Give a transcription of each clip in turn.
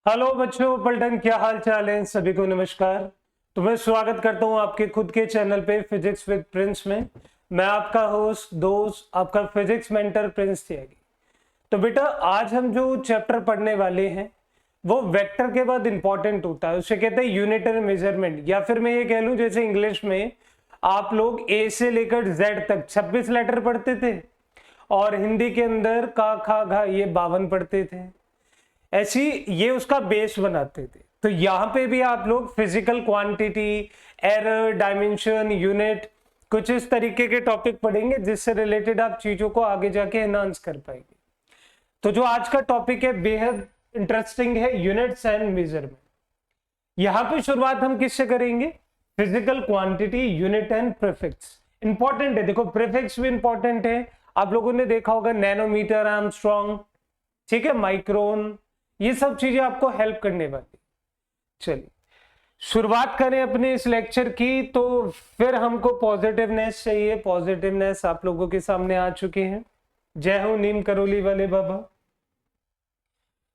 Hello बच्चों, पलटन क्या हाल चाल है? सभी को नमस्कार। तो मैं स्वागत करता हूं आपके खुद के चैनल पे फिजिक्स विद प्रिंस में। मैं आपका होस्ट दोस्त, आपका फिजिक्स मेंटर प्रिंस त्यागी। तो बेटा, आज हम जो चैप्टर पढ़ने वाले हैं वो वेक्टर के बाद इंपॉर्टेंट होता है। उसे कहते हैं यूनिटरी मेजरमेंट, या फिर मैं ये कह लूं जैसे इंग्लिश में आप लोग ए से लेकर जेड तक 26 लेटर पढ़ते थे और हिंदी के अंदर का खा घा ये 52 पढ़ते थे। ऐसी ये उसका बेस बनाते थे। तो यहां पे भी आप लोग physical quantity, error, dimension, unit, कुछ इस तरीके के टॉपिक पढ़ेंगे जिससे रिलेटेड आप चीजों को आगे जाके एनहांस कर पाएंगे। तो जो आज का टॉपिक है बेहद इंटरेस्टिंग है, यूनिट्स एंड मेजरमेंट। यहां पे शुरुआत हम किससे करेंगे? Physical quantity, unit and prefix. Important है, देखो प्रीफिक्स भी इंपॉर्टेंट है। आप लोगों ने देखा होगा नैनोमीटर, आर्मस्ट्रॉन्ग, ठीक है, माइक्रोन, ये सब चीजें आपको हेल्प करने वाली। चलिए शुरुआत करें अपने इस लेक्चर की। तो फिर हमको पॉजिटिवनेस चाहिए। पॉजिटिवनेस आप लोगों के सामने आ चुके हैं। जय हो नीम करोली वाले बाबा।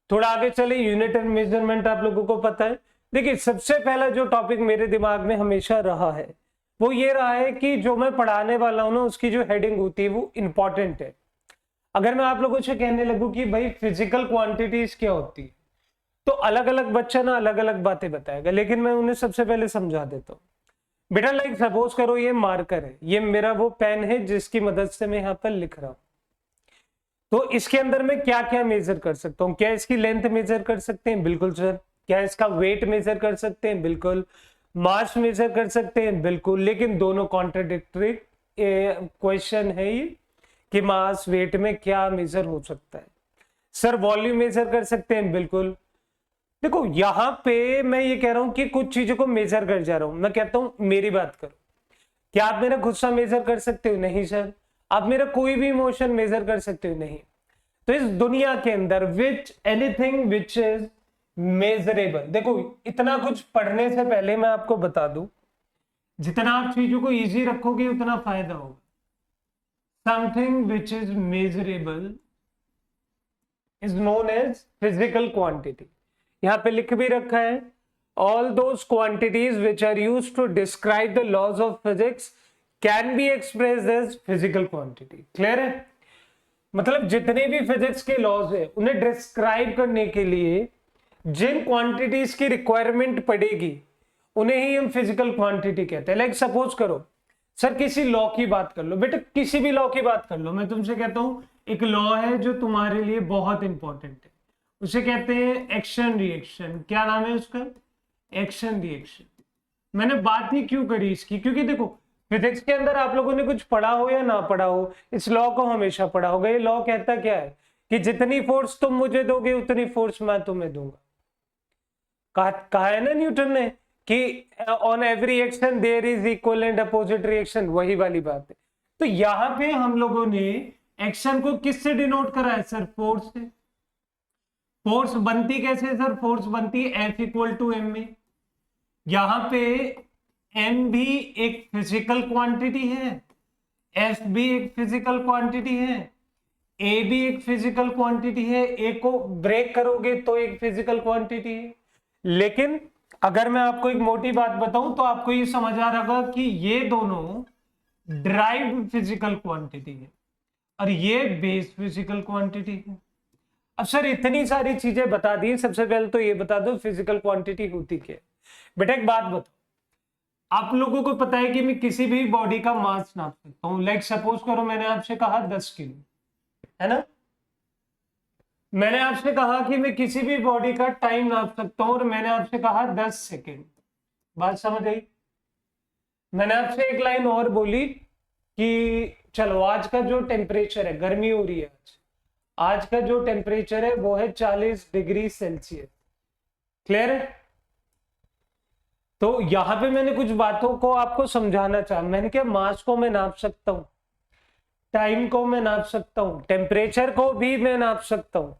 थोड़ा आगे चले, यूनिट एंड मेजरमेंट आप लोगों को पता है। देखिए, सबसे पहला जो टॉपिक मेरे दिमाग में हमेशा रहा है वो ये रहा है कि जो मैं पढ़ाने वाला हूं ना, उसकी जो हेडिंग होती है वो इंपॉर्टेंट है। अगर मैं आप लोगों से कहने लगूं कि भाई फिजिकल क्वांटिटीज क्या होती है, तो अलग अलग बच्चा ना अलग अलग बातें बताएगा, लेकिन मैं उन्हें सबसे पहले समझा देता हूँ। बेटा लाइक सपोज करो ये मार्कर है, ये मेरा वो पेन है जिसकी मदद से मैं यहाँ पर लिख रहा हूँ। तो इसके अंदर मैं क्या क्या मेजर कर सकता हूँ? क्या इसकी लेंथ मेजर कर सकते हैं? बिल्कुल सर। क्या इसका वेट मेजर कर सकते हैं? बिल्कुल। मास मेजर कर सकते हैं? बिल्कुल। लेकिन दोनों कॉन्ट्राडिक्टरी क्वेश्चन है ये कि मास वेट में क्या मेजर हो सकता है। सर वॉल्यूम मेजर कर सकते हैं? बिल्कुल। देखो यहां पे मैं ये कह रहा हूं कि कुछ चीजों को मेजर कर जा रहा हूं। मैं कहता हूं मेरी बात करो, क्या आप मेरा गुस्सा मेजर कर सकते हो? नहीं सर। आप मेरा कोई भी इमोशन मेजर कर सकते हो? नहीं। तो इस दुनिया के अंदर विच एनीथिंग विच इज मेजरेबल, देखो इतना कुछ पढ़ने से पहले मैं आपको बता दूं, जितना आप चीजों को इजी रखोगे उतना फायदा होगा। Something which is measurable is known as physical quantity. यहां पे लिख भी रखा है, all those quantities which are used to describe the laws of physics can be expressed as physical quantity. Clear है? मतलब जितने भी फिजिक्स के लॉज है उन्हें डिस्क्राइब करने के लिए जिन क्वांटिटीज की रिक्वायरमेंट पड़ेगी उन्हें ही हम फिजिकल क्वांटिटी कहते हैं। लाइक सपोज करो सर किसी लॉ की बात कर लो। बेटा किसी भी लॉ की बात कर लो। मैं तुमसे कहता हूं एक लॉ है जो तुम्हारे लिए बहुत इंपॉर्टेंट है, उसे कहते हैं एक्शन रिएक्शन। क्या नाम है उसका? Action reaction. मैंने बात ही क्यों करी इसकी? क्योंकि देखो फिजिक्स के अंदर आप लोगों ने कुछ पढ़ा हो या ना पढ़ा हो, इस लॉ को हमेशा पढ़ा होगा। ये लॉ कहता क्या है कि जितनी फोर्स तुम मुझे दोगे उतनी फोर्स मैं तुम्हें दूंगा। कहा है ना न्यूटन ने कि on every action there is equal and opposite reaction, वही वाली बात है। तो यहां पे हम लोगों ने एक्शन को किससे डिनोट करा है सर? फोर्स से। फोर्स बनती कैसे सर? फोर्स बनती है F इक्वल टू एम में। यहां पे m भी एक फिजिकल क्वांटिटी है, F भी एक फिजिकल क्वांटिटी है, A भी एक फिजिकल क्वांटिटी है। A को ब्रेक करोगे तो एक फिजिकल क्वांटिटी है। लेकिन अगर मैं आपको एक मोटी बात बताऊं तो आपको ये समझ आ रहा होगा कि ये दोनों ड्राइव्ड फिजिकल क्वांटिटी है और ये बेस फिजिकल क्वांटिटी है। अब सर इतनी सारी चीजें बता दी, सबसे पहले तो ये बता दो फिजिकल क्वांटिटी होती क्या है। बेटा एक बात बताओ, आप लोगों को पता है कि मैं किसी भी बॉडी का मास नाप सकता हूं। लाइक सपोज करो मैंने आपसे कहा 10 किलो, है ना? मैंने आपसे कहा कि मैं किसी भी बॉडी का टाइम नाप सकता हूं और मैंने आपसे कहा 10 सेकेंड। बात समझ आई? मैंने आपसे एक लाइन और बोली कि चलो आज का जो टेम्परेचर है, गर्मी हो रही है आज का जो टेम्परेचर है वो है 40 डिग्री सेल्सियस। क्लियर है? तो यहां पे मैंने कुछ बातों को आपको समझाना चाहा। मैंने क्या, मास को मैं नाप सकता हूं, टाइम को मैं नाप सकता हूं, टेम्परेचर को भी मैं नाप सकता हूं।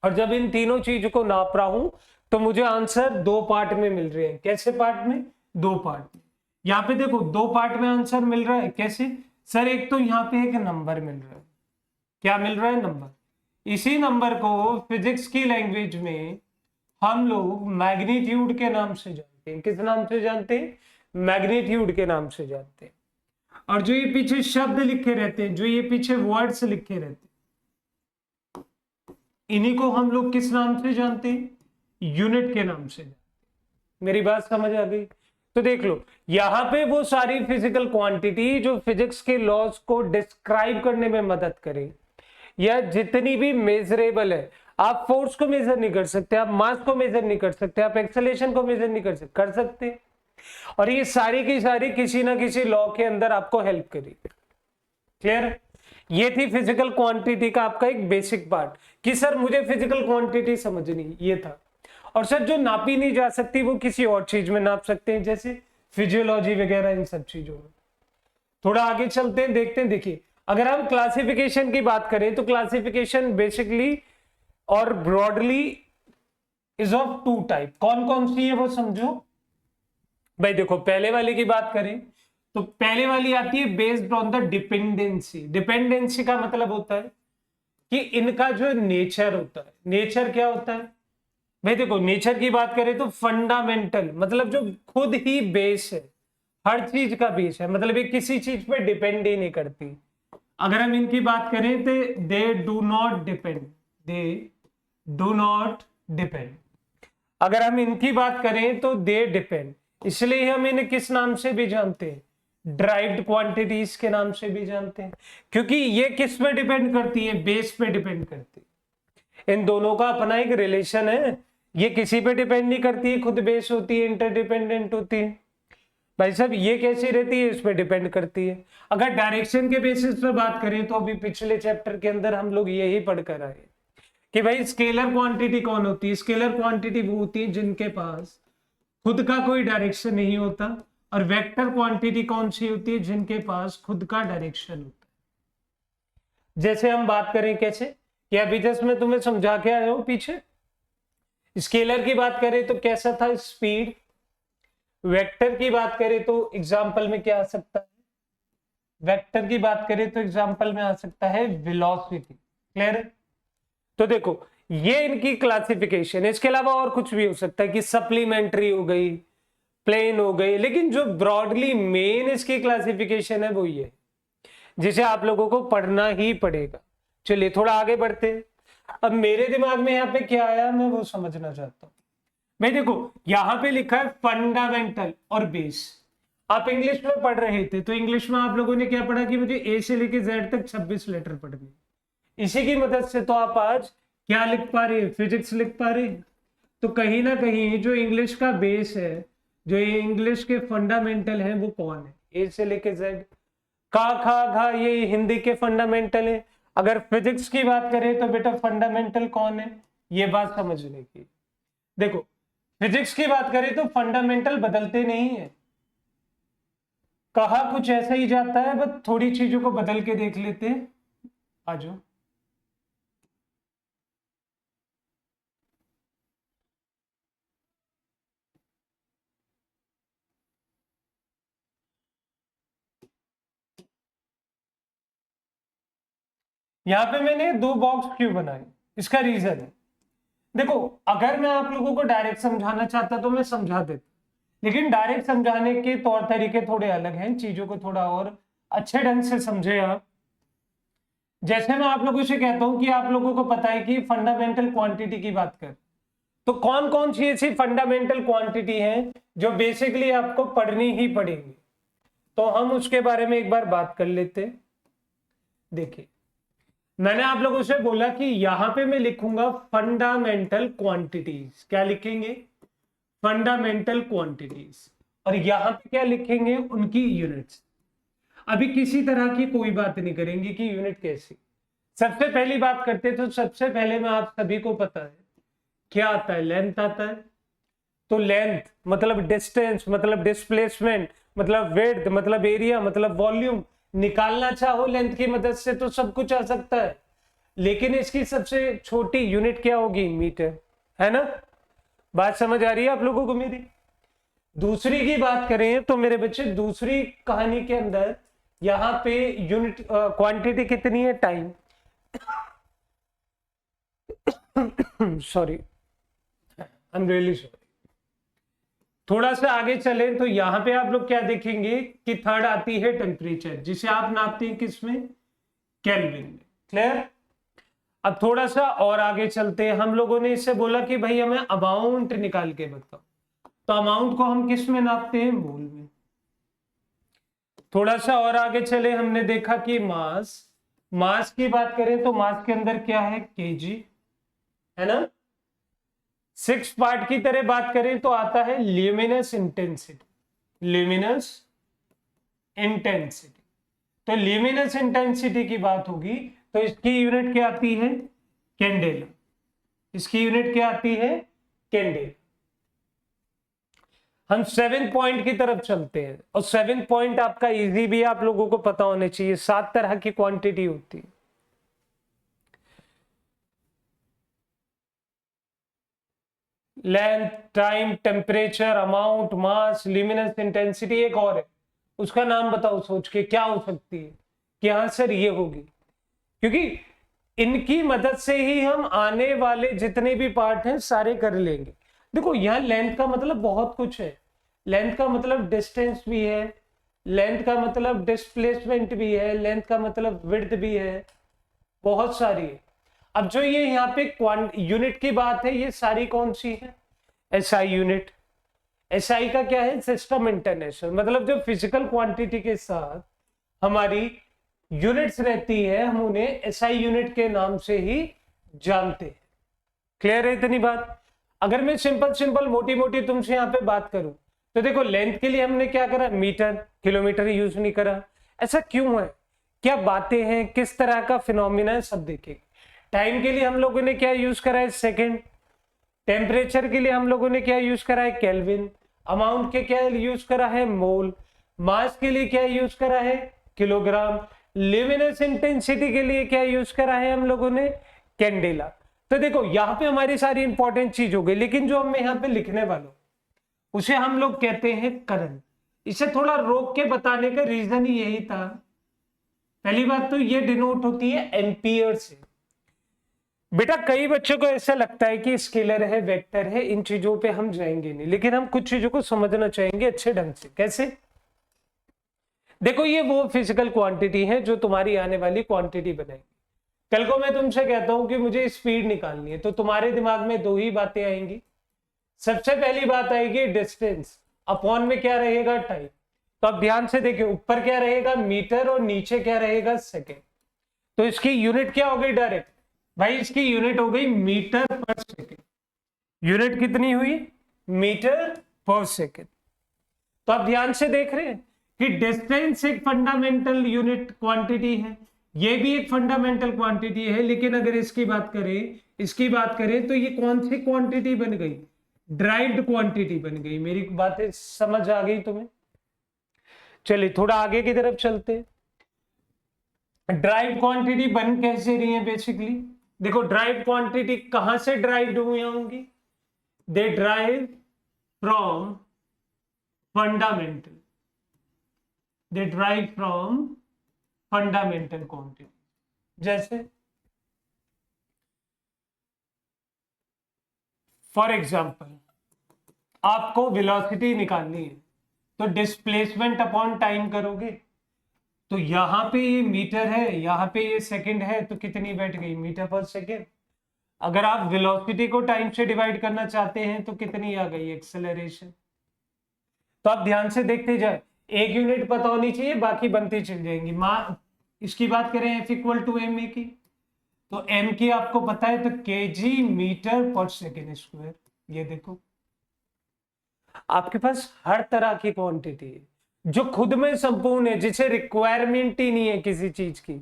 और जब इन तीनों चीजों को नाप रहा हूं तो मुझे आंसर दो पार्ट में मिल रहे हैं। कैसे पार्ट में? दो पार्ट में। यहाँ पे देखो दो पार्ट में आंसर मिल रहा है। कैसे सर? एक तो यहाँ पे एक नंबर मिल रहा है। क्या मिल रहा है? नंबर। इसी नंबर को फिजिक्स की लैंग्वेज में हम लोग मैग्नीट्यूड के नाम से जानते हैं। किस नाम से जानते हैं? मैग्नीट्यूड के नाम से जानते हैं। और जो ये पीछे शब्द लिखे रहते हैं, जो ये पीछे वर्ड्स लिखे रहते हैं, इन्हीं को हम लोग किस नाम से जानते हैं? यूनिट के नाम से जानते हैं। मेरी बात समझ आ गई? तो देख लो, यहां पे वो सारी फिजिकल क्वांटिटी जो फिजिक्स के लॉज को डिस्क्राइब करने में मदद करे, या जितनी भी मेजरेबल है, आप फोर्स को मेजर नहीं कर सकते, आप मास को मेजर नहीं कर सकते, आप एक्सेलेरेशन को मेजर नहीं कर सकते, और ये सारी की सारी किसी ना किसी लॉ के अंदर आपको हेल्प करेगी। क्लियर? ये थी फिजिकल क्वांटिटी का आपका एक बेसिक पार्ट कि सर मुझे फिजिकल क्वांटिटी समझनी, ये था। और सर जो नापी नहीं जा सकती वो किसी और चीज में नाप सकते हैं, जैसे फिजियोलॉजी वगैरह, इन सब चीजों में। थोड़ा आगे चलते हैं, देखते हैं। देखिए, अगर हम क्लासिफिकेशन की बात करें तो क्लासिफिकेशन बेसिकली और broadly is of two type. कौन कौन सी है वो समझो भाई। देखो, पहले वाले की बात करें तो पहले वाली आती है based on the dependency. Dependency का मतलब होता है कि इनका जो नेचर होता है, नेचर क्या होता है भाई? देखो, नेचर की बात करें तो फंडामेंटल मतलब जो खुद ही बेस है, हर चीज का बेस है, मतलब ये किसी चीज पे डिपेंड ही नहीं करती। अगर हम इनकी बात करें तो they do not depend, they do not depend. अगर हम इनकी बात करें तो दे डिपेंड, इसलिए हम इन्हें किस नाम से भी जानते हैं? ड्राइव्ड क्वांटिटीज के नाम से भी जानते हैं, क्योंकि ये किस पे डिपेंड करती है? बेस पे डिपेंड करती है। इन दोनों का अपना एक रिलेशन है, ये किसी पे डिपेंड नहीं करती है, खुद बेस होती है, इंटरडिपेंडेंट होती है। भाई साहब, ये कैसी रहती है? इस पे डिपेंड करती है। अगर डायरेक्शन के बेसिस पे बात करें तो अभी पिछले चैप्टर के अंदर हम लोग यही पढ़कर आए कि भाई स्केलर क्वांटिटी कौन होती है? स्केलर क्वांटिटी वो होती है जिनके पास खुद का कोई डायरेक्शन नहीं होता। और वेक्टर क्वांटिटी कौन सी होती है? जिनके पास खुद का डायरेक्शन होता है। जैसे हम बात करें कैसे, कि अभी जस्ट मैं तुम्हें समझा के आया हूं पीछे। स्केलर की बात करें तो कैसा था? स्पीड। वेक्टर की बात करें तो एग्जाम्पल में क्या आ सकता है? वेक्टर की बात करें तो एग्जाम्पल में आ सकता है वेलोसिटी। क्लियर? तो देखो, ये इनकी क्लासिफिकेशन है। इसके अलावा और कुछ भी हो सकता है कि सप्लीमेंट्री हो गई, प्लेन हो गई, लेकिन जो ब्रॉडली मेन इसकी क्लासिफिकेशन है वो ये, जिसे आप लोगों को पढ़ना ही पड़ेगा। चलिए थोड़ा आगे बढ़ते हैं। अब मेरे दिमाग में यहाँ पे क्या आया मैं वो समझना चाहता हूँ। भाई देखो, यहाँ पे लिखा है फंडामेंटल और बेस। आप इंग्लिश में पढ़ रहे थे तो इंग्लिश में आप लोगों ने क्या पढ़ा कि मुझे ए से लेके जेड तक 26 लेटर पढ़ने। इसी की मदद से तो आप आज क्या लिख पा रहे? फिजिक्स लिख पा रहे। तो कहीं ना कहीं जो इंग्लिश का बेस है, जो ये इंग्लिश के फंडामेंटल है, वो कौन है? ए से लेके जेड। का खा घा ये हिंदी के फंडामेंटल है। अगर फिजिक्स की बात करें तो बेटा फंडामेंटल कौन है? ये बात समझने की। देखो, फिजिक्स की बात करें तो फंडामेंटल बदलते नहीं है। कहा कुछ ऐसा ही जाता है, बस थोड़ी चीजों को बदल के देख लेते हैं। आ जाओ। यहां पे मैंने दो बॉक्स क्यों बनाए, इसका रीजन है। देखो, अगर मैं आप लोगों को डायरेक्ट समझाना चाहता तो मैं समझा देता, लेकिन डायरेक्ट समझाने के तौर तरीके थोड़े अलग हैं। चीजों को थोड़ा और अच्छे ढंग से समझे आप। जैसे मैं आप लोगों से कहता हूं कि आप लोगों को पता है कि फंडामेंटल क्वांटिटी की बात कर, तो कौन कौन सी ऐसी फंडामेंटल क्वांटिटी हैं जो बेसिकली आपको पढ़नी ही पड़ेगी। तो हम उसके बारे में एक बार बात कर लेते हैं। देखिए, मैंने आप लोगों से बोला कि यहां पे मैं लिखूंगा फंडामेंटल क्वांटिटीज। क्या लिखेंगे? Fundamental quantities. और यहां पे क्या लिखेंगे? उनकी यूनिट्स। अभी किसी तरह की कोई बात नहीं करेंगे कि यूनिट कैसी। सबसे पहली बात करते तो सबसे पहले में आप सभी को पता है क्या आता है? लेंथ आता है। तो लेंथ मतलब डिस्टेंस, मतलब डिस्प्लेसमेंट, मतलब विड्थ, मतलब एरिया, मतलब वॉल्यूम। निकालना चाहो लेंथ की मदद से तो सब कुछ आ सकता है, लेकिन इसकी सबसे छोटी यूनिट क्या होगी? मीटर, है ना? बात समझ आ रही है आप लोगों को मेरी? दूसरी की बात करें तो मेरे बच्चे, दूसरी कहानी के अंदर यहां पे यूनिट क्वांटिटी कितनी है? Time. Sorry, I am really sorry. थोड़ा सा आगे चले तो यहां पे आप लोग क्या देखेंगे कि थर्ड आती है टेम्परेचर, जिसे आप नापते हैं किसमें, केल्विन में। क्लियर। अब थोड़ा सा और आगे चलते हैं, हम लोगों ने इससे बोला कि भाई हमें अमाउंट निकाल के बताओ, तो अमाउंट को हम किस में नापते हैं, मोल में। थोड़ा सा और आगे चले, हमने देखा कि मास की बात करें तो मास के अंदर क्या है, केजी, है ना। 6 पार्ट की तरह बात करें तो आता है ल्यूमिनस इंटेंसिटी, ल्यूमिनस इंटेंसिटी। तो ल्यूमिनस इंटेंसिटी की बात होगी तो इसकी यूनिट क्या आती है, कैंडेला। इसकी यूनिट क्या आती है, कैंडेला। हम 7 पॉइंट की तरफ चलते हैं, और 7 पॉइंट आपका इजी भी आप लोगों को पता होने चाहिए। 7 तरह की क्वांटिटी होती है। लेंथ, टाइम, टेम्परेचर, अमाउंट, मास, ल्यूमिनस इंटेंसिटी, एक और है, उसका नाम बताओ सोच के, क्या हो सकती है कि हाँ सर ये होगी, क्योंकि इनकी मदद से ही हम आने वाले जितने भी पार्ट हैं सारे कर लेंगे। देखो यहां लेंथ का मतलब बहुत कुछ है, लेंथ का मतलब डिस्टेंस भी है, लेंथ का मतलब डिस्प्लेसमेंट भी है, लेंथ का मतलब विड्थ भी है, बहुत सारी है। अब जो ये यहाँ पे यूनिट की बात है, ये सारी कौन सी है, एसआई यूनिट। एसआई का क्या है, सिस्टम इंटरनेशनल, मतलब जो फिजिकल क्वांटिटी के साथ हमारी यूनिट्स रहती है, हम उन्हें एसआई यूनिट के नाम से ही जानते हैं। क्लियर है इतनी बात। अगर मैं सिंपल मोटी मोटी तुमसे यहाँ पे बात करूं तो देखो, लेंथ के लिए हमने क्या करा, मीटर, किलोमीटर यूज नहीं करा। ऐसा क्यों है, क्या बातें हैं, किस तरह का फिनोमिना है, सब देखेंगे। टाइम के लिए हम लोगों ने क्या यूज करा है, सेकेंड। टेम्परेचर के लिए हम लोगों ने क्या यूज करा है, केल्विन। अमाउंट के क्या यूज करा है, मोल। मास के लिए क्या यूज करा है, किलोग्राम। ल्यूमिनस इंटेंसिटी के लिए क्या यूज करा है हम लोगों ने, कैंडेला। तो देखो यहाँ पे हमारी सारी इंपॉर्टेंट चीज हो गई, लेकिन जो मैं यहाँ पे लिखने वाला हूं उसे हम लोग कहते हैं करंट। इसे थोड़ा रोक के बताने का रीजन ही यही था। पहली बात तो ये डिनोट होती है एम्पियर से। बेटा कई बच्चों को ऐसा लगता है कि स्केलर है, वेक्टर है, इन चीजों पे हम जाएंगे नहीं, लेकिन हम कुछ चीजों को समझना चाहेंगे अच्छे ढंग से। कैसे, देखो ये वो फिजिकल क्वांटिटी है जो तुम्हारी आने वाली क्वांटिटी बनाएगी। कल को मैं तुमसे कहता हूं कि मुझे स्पीड निकालनी है, तो तुम्हारे दिमाग में दो ही बातें आएंगी। सबसे पहली बात आएगी डिस्टेंस, अपॉन में क्या रहेगा, टाइम। तो अब ध्यान से देखिए, ऊपर क्या रहेगा, मीटर, और नीचे क्या रहेगा, सेकेंड। तो इसकी यूनिट क्या हो गई डायरेक्ट, भाई इसकी यूनिट हो गई मीटर पर सेकेंड। यूनिट कितनी हुई, मीटर पर सेकेंड। तो आप ध्यान से देख रहे हैं कि डिस्टेंस एक फंडामेंटल यूनिट क्वांटिटी है, ये भी एक फंडामेंटल क्वांटिटी है, लेकिन अगर इसकी बात करें तो ये कौन सी क्वांटिटी बन गई, ड्राइव्ड क्वांटिटी बन गई। मेरी बातें समझ आ गई तुम्हें। चलिए थोड़ा आगे की तरफ चलते। ड्राइव्ड क्वांटिटी बन कैसे रही है, बेसिकली देखो ड्राइव्ड क्वांटिटी कहां से ड्राइव्ड हुई होंगी, they drive from fundamental, they derive from fundamental quantity। जैसे फॉर एग्जाम्पल आपको वेलोसिटी निकालनी है, तो डिस्प्लेसमेंट अपॉन टाइम करोगे, तो यहां पे ये मीटर है, यहां पे ये सेकंड है, तो कितनी बैठ गई, मीटर पर सेकेंड। अगर आप वेलोसिटी को टाइम से डिवाइड करना चाहते हैं तो कितनी आ गई, एक्सेलरेशन। तो आप ध्यान से देखते जाए, एक यूनिट पता होनी चाहिए, बाकी बनती चल जाएंगी। इसकी बात करें F equal to m a की, तो m की आपको पता है, तो kg metre per second square. ये देखो आपके पास हर तरह की क्वांटिटी है जो खुद में संपूर्ण है, जिसे रिक्वायरमेंट ही नहीं है किसी चीज की,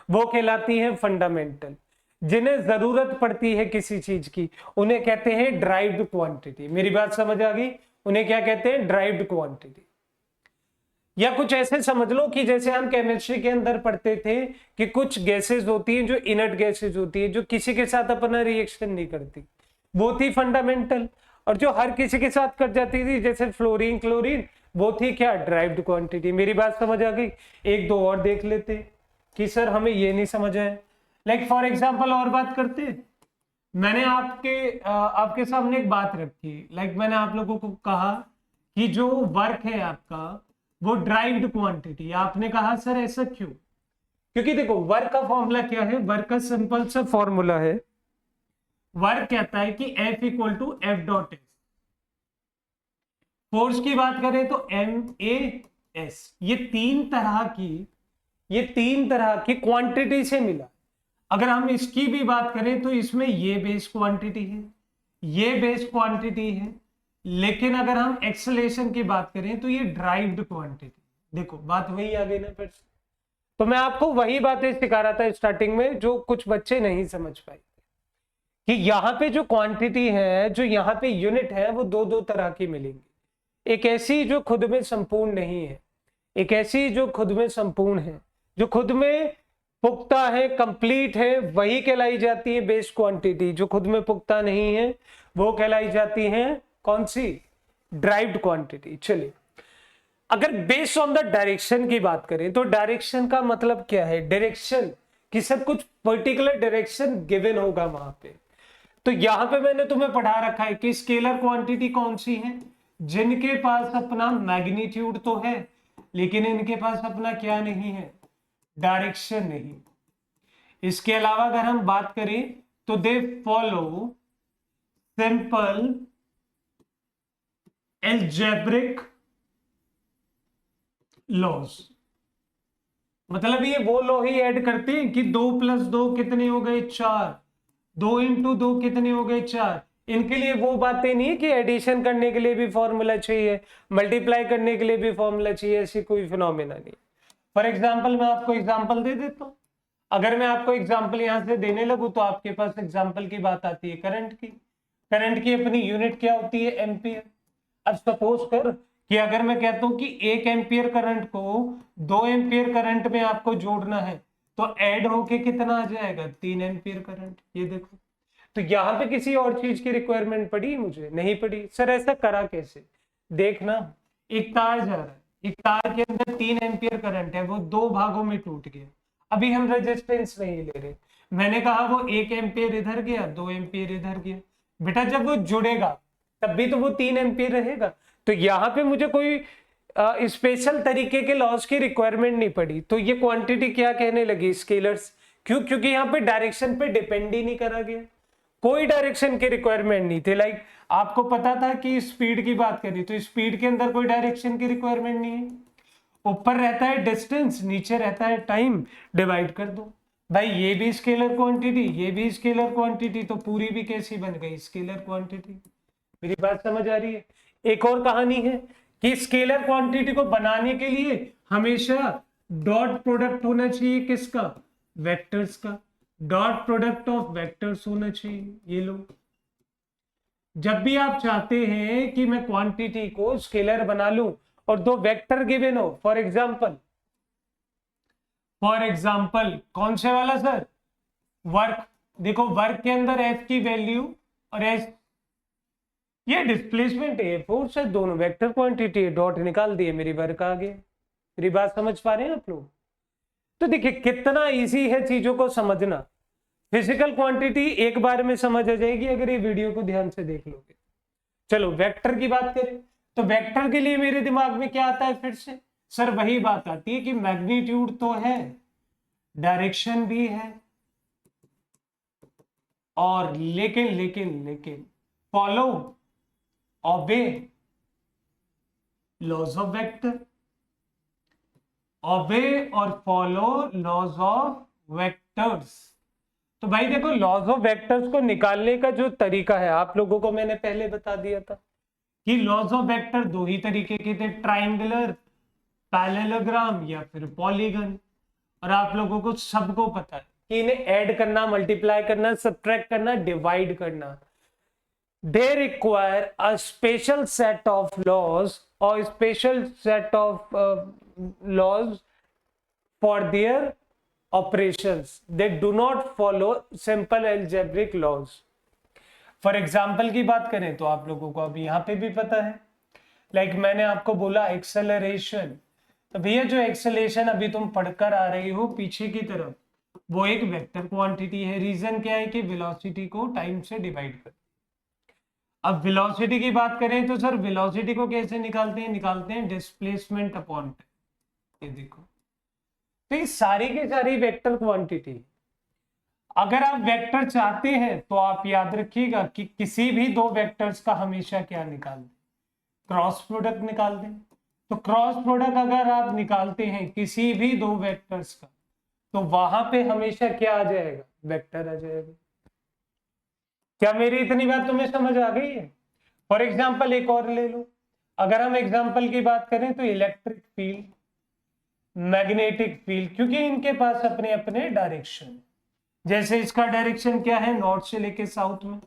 वो कहलाती है फंडामेंटल। जिन्हें जरूरत पड़ती है किसी चीज की उन्हें कहते हैं ड्राइव्ड क्वांटिटी। मेरी बात समझ आ गई, उन्हें क्या कहते हैं, ड्राइव्ड क्वांटिटी। या कुछ ऐसे समझ लो कि जैसे हम केमिस्ट्री के अंदर पढ़ते थे कि कुछ गैसेस होती हैं जो इनर्ट गैसेस होती है, जो किसी के साथ अपना रिएक्शन नहीं करती, वो थी फंडामेंटल। और जो हर किसी के साथ कर जाती थी, जैसे फ्लोरीन, क्लोरीन, वो थी क्या, ड्राइव्ड क्वांटिटी। मेरी बात समझ आ गई। एक दो और देख लेते कि सर हमें ये नहीं समझ आया। लाइक फॉर एग्जाम्पल और बात करते, मैंने आपके सामने एक बात रखी, लाइक मैंने आप लोगों को कहा कि जो वर्क है आपका वो ड्राइव्ड क्वांटिटी, आपने कहा सर ऐसा क्यों? क्योंकि देखो वर्क का फॉर्मूला क्या है, वर्क का सिंपल सा फॉर्मूला है, वर्क कहता है कि F equal to F dot S. Force की बात करें तो MAS। ये तीन तरह की क्वांटिटी से मिला। अगर हम इसकी भी बात करें तो इसमें ये बेस क्वांटिटी है, ये बेस क्वांटिटी है, लेकिन अगर हम एक्सेलेरेशन की बात करें तो ये ड्राइव्ड क्वांटिटी। देखो बात वही आ गई ना फिर से। तो मैं आपको वही बातें सिखा रहा था स्टार्टिंग में जो कुछ बच्चे नहीं समझ पाए कि यहाँ पे जो क्वांटिटी है, जो यहाँ पे यूनिट है, वो दो दो तरह की मिलेंगी। एक ऐसी जो खुद में संपूर्ण नहीं है, एक ऐसी जो खुद में संपूर्ण है, जो खुद में पुख्ता है, कंप्लीट है, वही कहलाई जाती है बेस क्वांटिटी। जो खुद में पुख्ता नहीं है वो कहलाई जाती है कौन सी? Derived quantity. चलिए, अगर बेस्ड ऑन द डायरेक्शन की बात करें तो डायरेक्शन का मतलब क्या है? डायरेक्शन कि सब कुछ पर्टिकुलर डायरेक्शन गिवन होगा वहां पे। तो यहां पे मैंने तुम्हें पढ़ा रखा है कि स्केलर क्वांटिटी कौन सी है? जिनके पास अपना मैग्नीट्यूड तो है लेकिन इनके पास अपना क्या नहीं है? डायरेक्शन नहीं। इसके अलावा अगर हम बात करें तो they follow simple algebraic laws. मतलब ये वो लॉ ही ऐड करते हैं कि 2 + 2 कितने हो गए? 4। 2 × 2 कितने हो गए? 4। इनके लिए वो बातें नहीं है कि एडिशन करने के लिए भी फॉर्मूला चाहिए, मल्टीप्लाई करने के लिए भी फॉर्मूला चाहिए, ऐसी कोई फिनोमेना नहीं। फॉर एग्जाम्पल मैं आपको एग्जाम्पल दे देता हूं। अगर मैं आपको एग्जाम्पल यहां से देने लगूं तो आपके पास एग्जाम्पल की बात आती है करंट की। करंट की अपनी यूनिट क्या होती है? एम्पियर। अब सपोज कर कि अगर मैं कहता हूं कि 1 एम्पियर करंट को 2 एम्पियर करंट में आपको जोड़ना है तो ऐड होके कितना आ जाएगा? 3 एम्पियर करंट। ये देखो, तो यहां पे किसी और चीज की रिक्वायरमेंट पड़ी? मुझे नहीं पड़ी। सर ऐसा करा कैसे? देखना, एक तार जा रहा है, एक तार के अंदर 3 एम्पियर करंट है, वो 2 भागों में टूट गया। अभी हम रेजिस्टेंस नहीं ले रहे, मैंने कहा वो 1 एम्पियर इधर गया, 2 एम्पियर इधर गया। बेटा जब वो जुड़ेगा तब भी तो वो 3 एम्पियर रहेगा। तो यहाँ पे मुझे कोई स्पेशल तरीके के लॉस की रिक्वायरमेंट नहीं पड़ी। तो ये क्वांटिटी क्या कहने लगी? स्केलर्स। क्यों? क्योंकि यहाँ पे डायरेक्शन पे डिपेंड ही नहीं करा गया, कोई डायरेक्शन की रिक्वायरमेंट नहीं थी। लाइक आपको पता था कि स्पीड की बात करें तो स्पीड के अंदर कोई डायरेक्शन की रिक्वायरमेंट नहीं है। ऊपर रहता है डिस्टेंस, नीचे रहता है टाइम, डिवाइड कर दो। भाई ये भी स्केलर क्वांटिटी, ये भी स्केलर क्वांटिटी, तो पूरी भी कैसी बन गई? Scalar quantity. मेरी बात समझ आ रही है? एक और कहानी है कि स्केलर क्वांटिटी को बनाने के लिए हमेशा डॉट प्रोडक्ट होना चाहिए किसका? वेक्टर्स का। डॉट प्रोडक्ट ऑफ वेक्टर्स होना चाहिए। ये लो, जब भी आप चाहते हैं कि मैं क्वांटिटी को स्केलर बना लूं और दो वेक्टर गिवन हो, फॉर एग्जांपल कौन से वाला सर? वर्क। देखो वर्क के अंदर एफ की वैल्यू और एस, ये डिस्प्लेसमेंट है, फोर्स है, दोनों वेक्टर क्वांटिटी है, डॉट निकाल दिए, मेरी वर्क आ गया। मेरी बात समझ पा रहे हैं आप लोग? तो देखिए कितना इजी है चीजों को समझना। फिजिकल क्वांटिटी एक बार में समझ आ जाएगी अगर ये वीडियो को ध्यान से देख लोगे। चलो वेक्टर की बात करें तो वेक्टर के लिए मेरे दिमाग में क्या आता है फिर से? सर वही बात आती है कि मैग्नीट्यूड तो है, डायरेक्शन भी है, और लेकिन लेकिन लेकिन फॉलो ओबे लॉज ऑफ वेक्टर। ओबे और फॉलो लॉज ऑफ वेक्टर्स। तो भाई देखो लॉज ऑफ वेक्टर्स को निकालने का जो तरीका है आप लोगों को मैंने पहले बता दिया था कि लॉज ऑफ वेक्टर दो ही तरीके के थे, ट्राइंगुलर, पैरेललोग्राम या फिर पॉलीगन। और आप लोगों को सबको पता है कि इन्हें ऐड करना, मल्टीप्लाई करना, सब्ट्रैक्ट करना, डिवाइड करना, they require a special set of laws or special set of laws for their operations. They do not follow simple algebraic laws. For example की बात करें तो आप लोगों को अभी यहाँ पे भी पता है, लाइक मैंने आपको बोला एक्सेलरेशन, तो भैया जो एक्सेलरेशन अभी तुम पढ़कर आ रही हो पीछे की तरफ, वो एक वेक्टर क्वांटिटी है। रीजन क्या है कि वेलोसिटी को टाइम से डिवाइड कर। अब वेलोसिटी की बात करें तो सर वेलोसिटी को कैसे निकालते हैं डिस्प्लेसमेंट अपॉन टाइम। ये देखो, तो ये सारी की सारी वेक्टर क्वांटिटी। अगर आप वेक्टर चाहते हैं तो आप याद रखिएगा कि किसी भी दो वेक्टर्स का हमेशा क्या निकाल दें, क्रॉस प्रोडक्ट निकाल दें। तो क्रॉस प्रोडक्ट अगर आप निकालते हैं किसी भी दो वेक्टर्स का, तो वहां पे हमेशा क्या आ जाएगा, वेक्टर आ जाएगा। क्या मेरी इतनी बात तुम्हें समझ आ गई है? फॉर एग्जाम्पल एक और ले लो। अगर हम एग्जाम्पल की बात करें तो इलेक्ट्रिक फील्ड, मैग्नेटिक फील्ड, क्योंकि इनके पास अपने अपने डायरेक्शन। जैसे इसका डायरेक्शन क्या है, नॉर्थ से लेके साउथ में।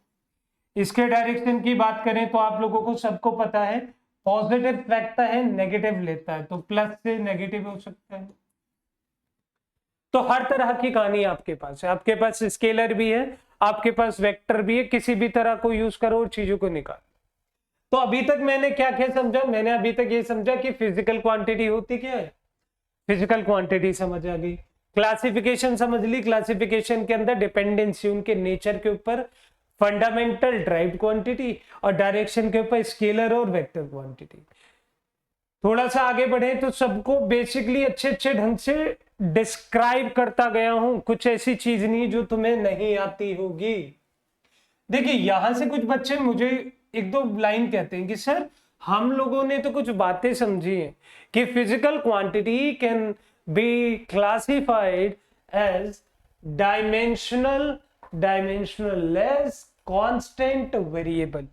इसके डायरेक्शन की बात करें तो आप लोगों को सबको पता है, पॉजिटिव फेंकता है नेगेटिव लेता है, तो प्लस से नेगेटिव हो सकता है। तो हर तरह की कहानी आपके पास है। आपके पास स्केलर भी है, आपके पास वेक्टर भी है, किसी भी तरह को यूज करो और चीजों को निकालो। तो अभी तक मैंने क्या क्या समझा, मैंने अभी तक ये समझा कि फिजिकल क्वांटिटी होती क्या है, फिजिकल क्वांटिटी समझ आ गई। क्लासिफिकेशन समझ ली, क्लासिफिकेशन के अंदर डिपेंडेंसी उनके नेचर के ऊपर, फंडामेंटल ड्राइव्ड क्वांटिटी, और डायरेक्शन के ऊपर स्केलर और वेक्टर क्वांटिटी। थोड़ा सा आगे बढ़े तो सबको बेसिकली अच्छे अच्छे ढंग से डिस्क्राइब करता गया हूं, कुछ ऐसी चीज नहीं जो तुम्हें नहीं आती होगी। देखिए यहां से कुछ बच्चे मुझे एक दो लाइन कहते हैं कि सर हम लोगों ने तो कुछ बातें समझी हैं कि physical quantity can be classified as dimensional, dimensionless, constant, variable,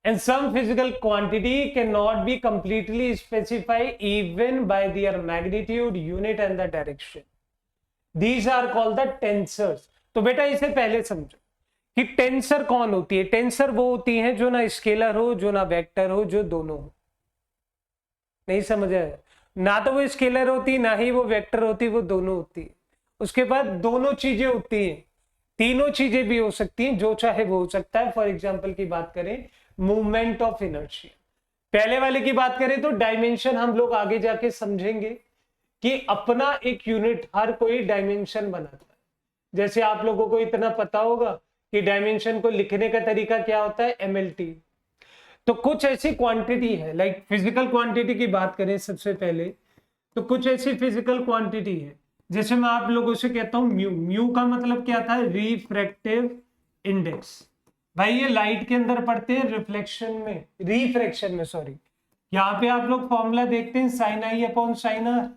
and some physical quantity cannot be completely specified even by their magnitude, unit and the direction. These are called the tensors. तो बेटा इसे पहले समझो कि tensor कौन होती है। Tensor वो होती है जो ना स्केलर हो, जो ना वेक्टर हो, जो दोनों हो। नहीं समझ आया? ना तो वो स्केलर होती, ना ही वो वेक्टर होती, वो दोनों होती है। उसके बाद दोनों चीजें होती हैं, तीनों चीजें भी हो सकती हैं, जो चाहे वो हो सकता है। फॉर एग्जाम्पल की बात करें, मूवमेंट ऑफ इनर्शिया। पहले वाले की बात करें तो डायमेंशन हम लोग आगे जाके समझेंगे कि अपना एक यूनिट हर कोई डायमेंशन बनाता है। जैसे आप लोगों को इतना पता होगा कि डायमेंशन को लिखने का तरीका क्या होता है, MLT। तो कुछ ऐसी क्वांटिटी है, लाइक फिजिकल क्वांटिटी की बात करें सबसे पहले, तो कुछ ऐसी फिजिकल क्वांटिटी है, जैसे मैं आप लोगों से कहता हूं म्यू। म्यू का मतलब क्या था, रिफ्रैक्टिव इंडेक्स। भाई ये लाइट के अंदर पढ़ते हैं, रिफ्लेक्शन में, रिफ्रैक्शन में सॉरी। यहाँ पे आप लोग फॉर्मूला देखते हैं sine i upon sine r.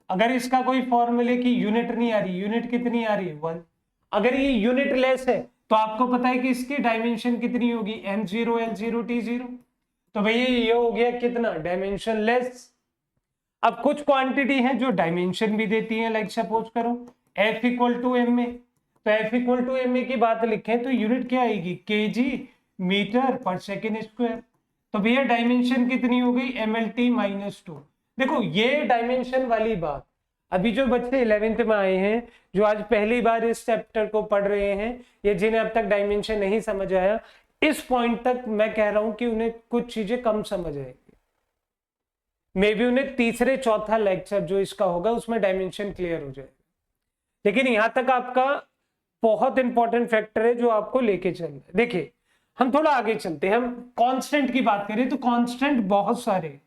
अगर इसका कोई फॉर्मूले की यूनिट नहीं आ रही, यूनिट कितनी आ रही है, 1। अगर ये यूनिट लेस है तो आपको पता है कि इसकी डायमेंशन कितनी होगी, M0 L0 T0। तो भैया ये हो गया कितना, डायमेंशन लेस। अब कुछ क्वांटिटी है जो डायमेंशन भी देती है, लाइक सपोज करो F equal to m a. तो F equal to m a की बात लिखें तो यूनिट क्या आएगी, kg metre per second square. तो भैया डायमेंशन कितनी हो गई, MLT -2। देखो ये डायमेंशन वाली बात अभी जो बच्चे 11th में आए हैं, जो आज पहली बार इस चैप्टर को पढ़ रहे हैं, या जिन्हें अब तक डायमेंशन नहीं समझ आया, इस पॉइंट तक मैं कह रहा हूं कि उन्हें कुछ चीजें कम समझ आएगी। मे बी उन्हें तीसरे चौथा लेक्चर जो इसका होगा उसमें डायमेंशन क्लियर हो जाएगा। लेकिन यहां तक आपका बहुत इंपॉर्टेंट फैक्टर है जो आपको लेके चलना है। देखिए हम थोड़ा आगे चलते हैं, हम कांस्टेंट की बात करें तो कांस्टेंट बहुत सारे।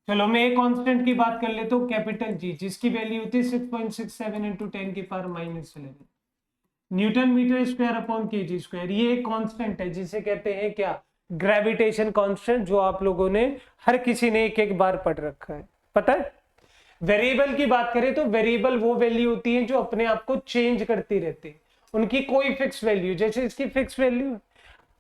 चलो मैं एक कांस्टेंट की बात कर लेता हूँ, कैपिटल जी, जिसकी वैल्यू होती है 6.67 into 10⁻⁻11 newton metre square upon kg square. ये एक कांस्टेंट है जिसे कहते हैं क्या, ग्रेविटेशन कांस्टेंट, जो आप लोगों ने हर किसी ने एक एक बार पढ़ रखा है, पता है। वेरिएबल की बात करें तो वेरिएबल वो वैल्यू होती है जो अपने आप को चेंज करती रहती है, उनकी कोई फिक्स वैल्यू, जैसे इसकी फिक्स वैल्यू,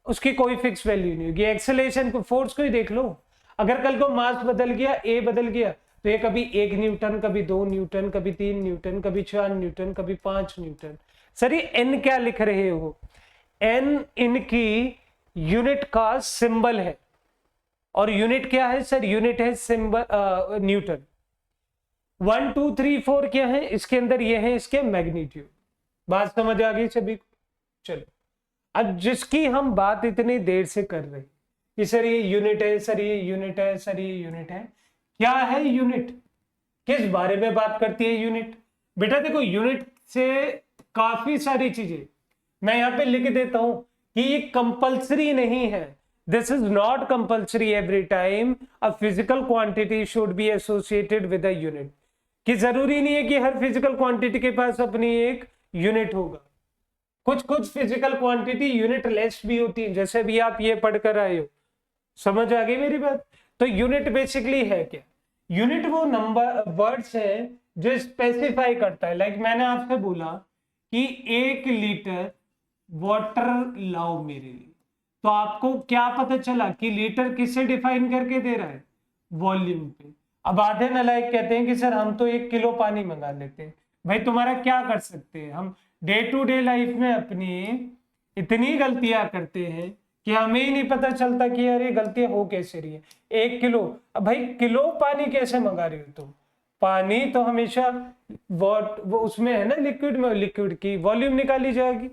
उसकी कोई फिक्स वैल्यू नहीं होगी। एक्सेलरेशन को, फोर्स को ही देख लो, अगर कल को मास बदल गया, ए बदल गया, तो ये कभी 1 न्यूटन, कभी 2 न्यूटन, कभी 3 न्यूटन, कभी 4 न्यूटन, कभी 5 न्यूटन। सर ये एन क्या लिख रहे हो, एन इनकी यूनिट का सिंबल है, और यूनिट क्या है सर, यूनिट है सिंबल न्यूटन। 1 2 3 4 क्या है इसके अंदर, ये है इसके मैग्नीट्यूड। बात समझ आ गई सभी को? चलो अब जिसकी हम बात इतनी देर से कर रहे हैं कि सर ये यूनिट है, सर ये यूनिट है, सर ये यूनिट है, क्या है यूनिट, किस बारे में बात करती है यूनिट? बेटा देखो, यूनिट से काफी सारी चीजें मैं यहां पे लिख देता हूं कि ये कंपल्सरी नहीं है। This is not compulsory every time a physical quantity should be associated with a unit, कि जरूरी नहीं है कि हर फिजिकल क्वांटिटी के पास अपनी एक यूनिट होगा। कुछ कुछ फिजिकल क्वांटिटी यूनिट लेस भी होती है, जैसे भी आप ये पढ़कर आए हो। समझ आ गई मेरी बात? तो यूनिट बेसिकली है क्या? यूनिट वो नंबर वर्ड्स है जो स्पेसिफाई करता है। लाइक मैंने आपसे बोला कि 1 लीटर वाटर लाओ मेरे लिए, तो आपको क्या पता चला कि लीटर किससे डिफाइन करके दे रहा है? वॉल्यूम पे। अब आधे नालायक कहते हैं कि सर हम तो 1 किलो पानी मंगा लेते हैं। भाई तुम्हारा क्या कर सकते हैं हम? डे टू डे लाइफ में अपनी इतनी गलतियां करते हैं कि हमें ही नहीं पता चलता कि यार ये गलतियां हो कैसे रही है। 1 किलो, अब भाई किलो पानी कैसे मंगा रही हो तुम? पानी तो हमेशा वो उसमें है ना, लिक्विड में, लिक्विड की वॉल्यूम निकाली जाएगी।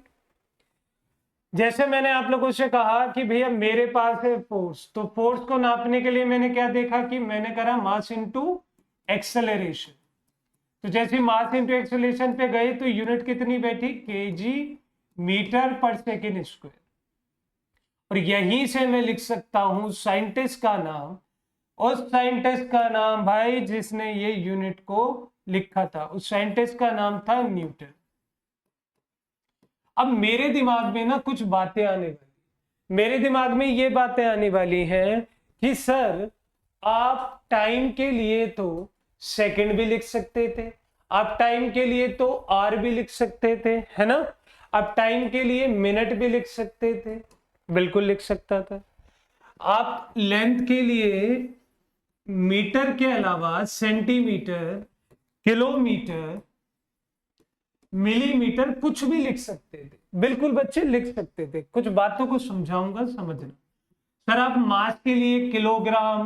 जैसे मैंने आप लोगों से कहा कि भैया मेरे पास है फोर्स, तो फोर्स को नापने के लिए मैंने क्या देखा कि मैंने करा मास इनटू एक्सेलरेशन। तो जैसे मास इनटू एक्सेलरेशन पे गए तो यूनिट कितनी बैठी? KG metre per second square. और यहीं से मैं लिख सकता हूं साइंटिस्ट का नाम, उस साइंटिस्ट का नाम भाई जिसने ये यूनिट को लिखा था, उस साइंटिस्ट का नाम था न्यूटन। अब मेरे दिमाग में ना कुछ बातें आने वाली, मेरे दिमाग में ये बातें आने वाली हैं कि सर आप टाइम के लिए तो सेकंड भी लिख सकते थे, आप टाइम के लिए तो आर भी लिख सकते थे, है ना? आप टाइम के लिए मिनट भी लिख सकते थे, बिल्कुल लिख सकता था। आप लेंथ के लिए मीटर के अलावा सेंटीमीटर, किलोमीटर, मिलीमीटर कुछ भी लिख सकते थे, बिल्कुल बच्चे लिख सकते थे। कुछ बातों को समझाऊंगा, समझना। सर आप मास के लिए किलोग्राम,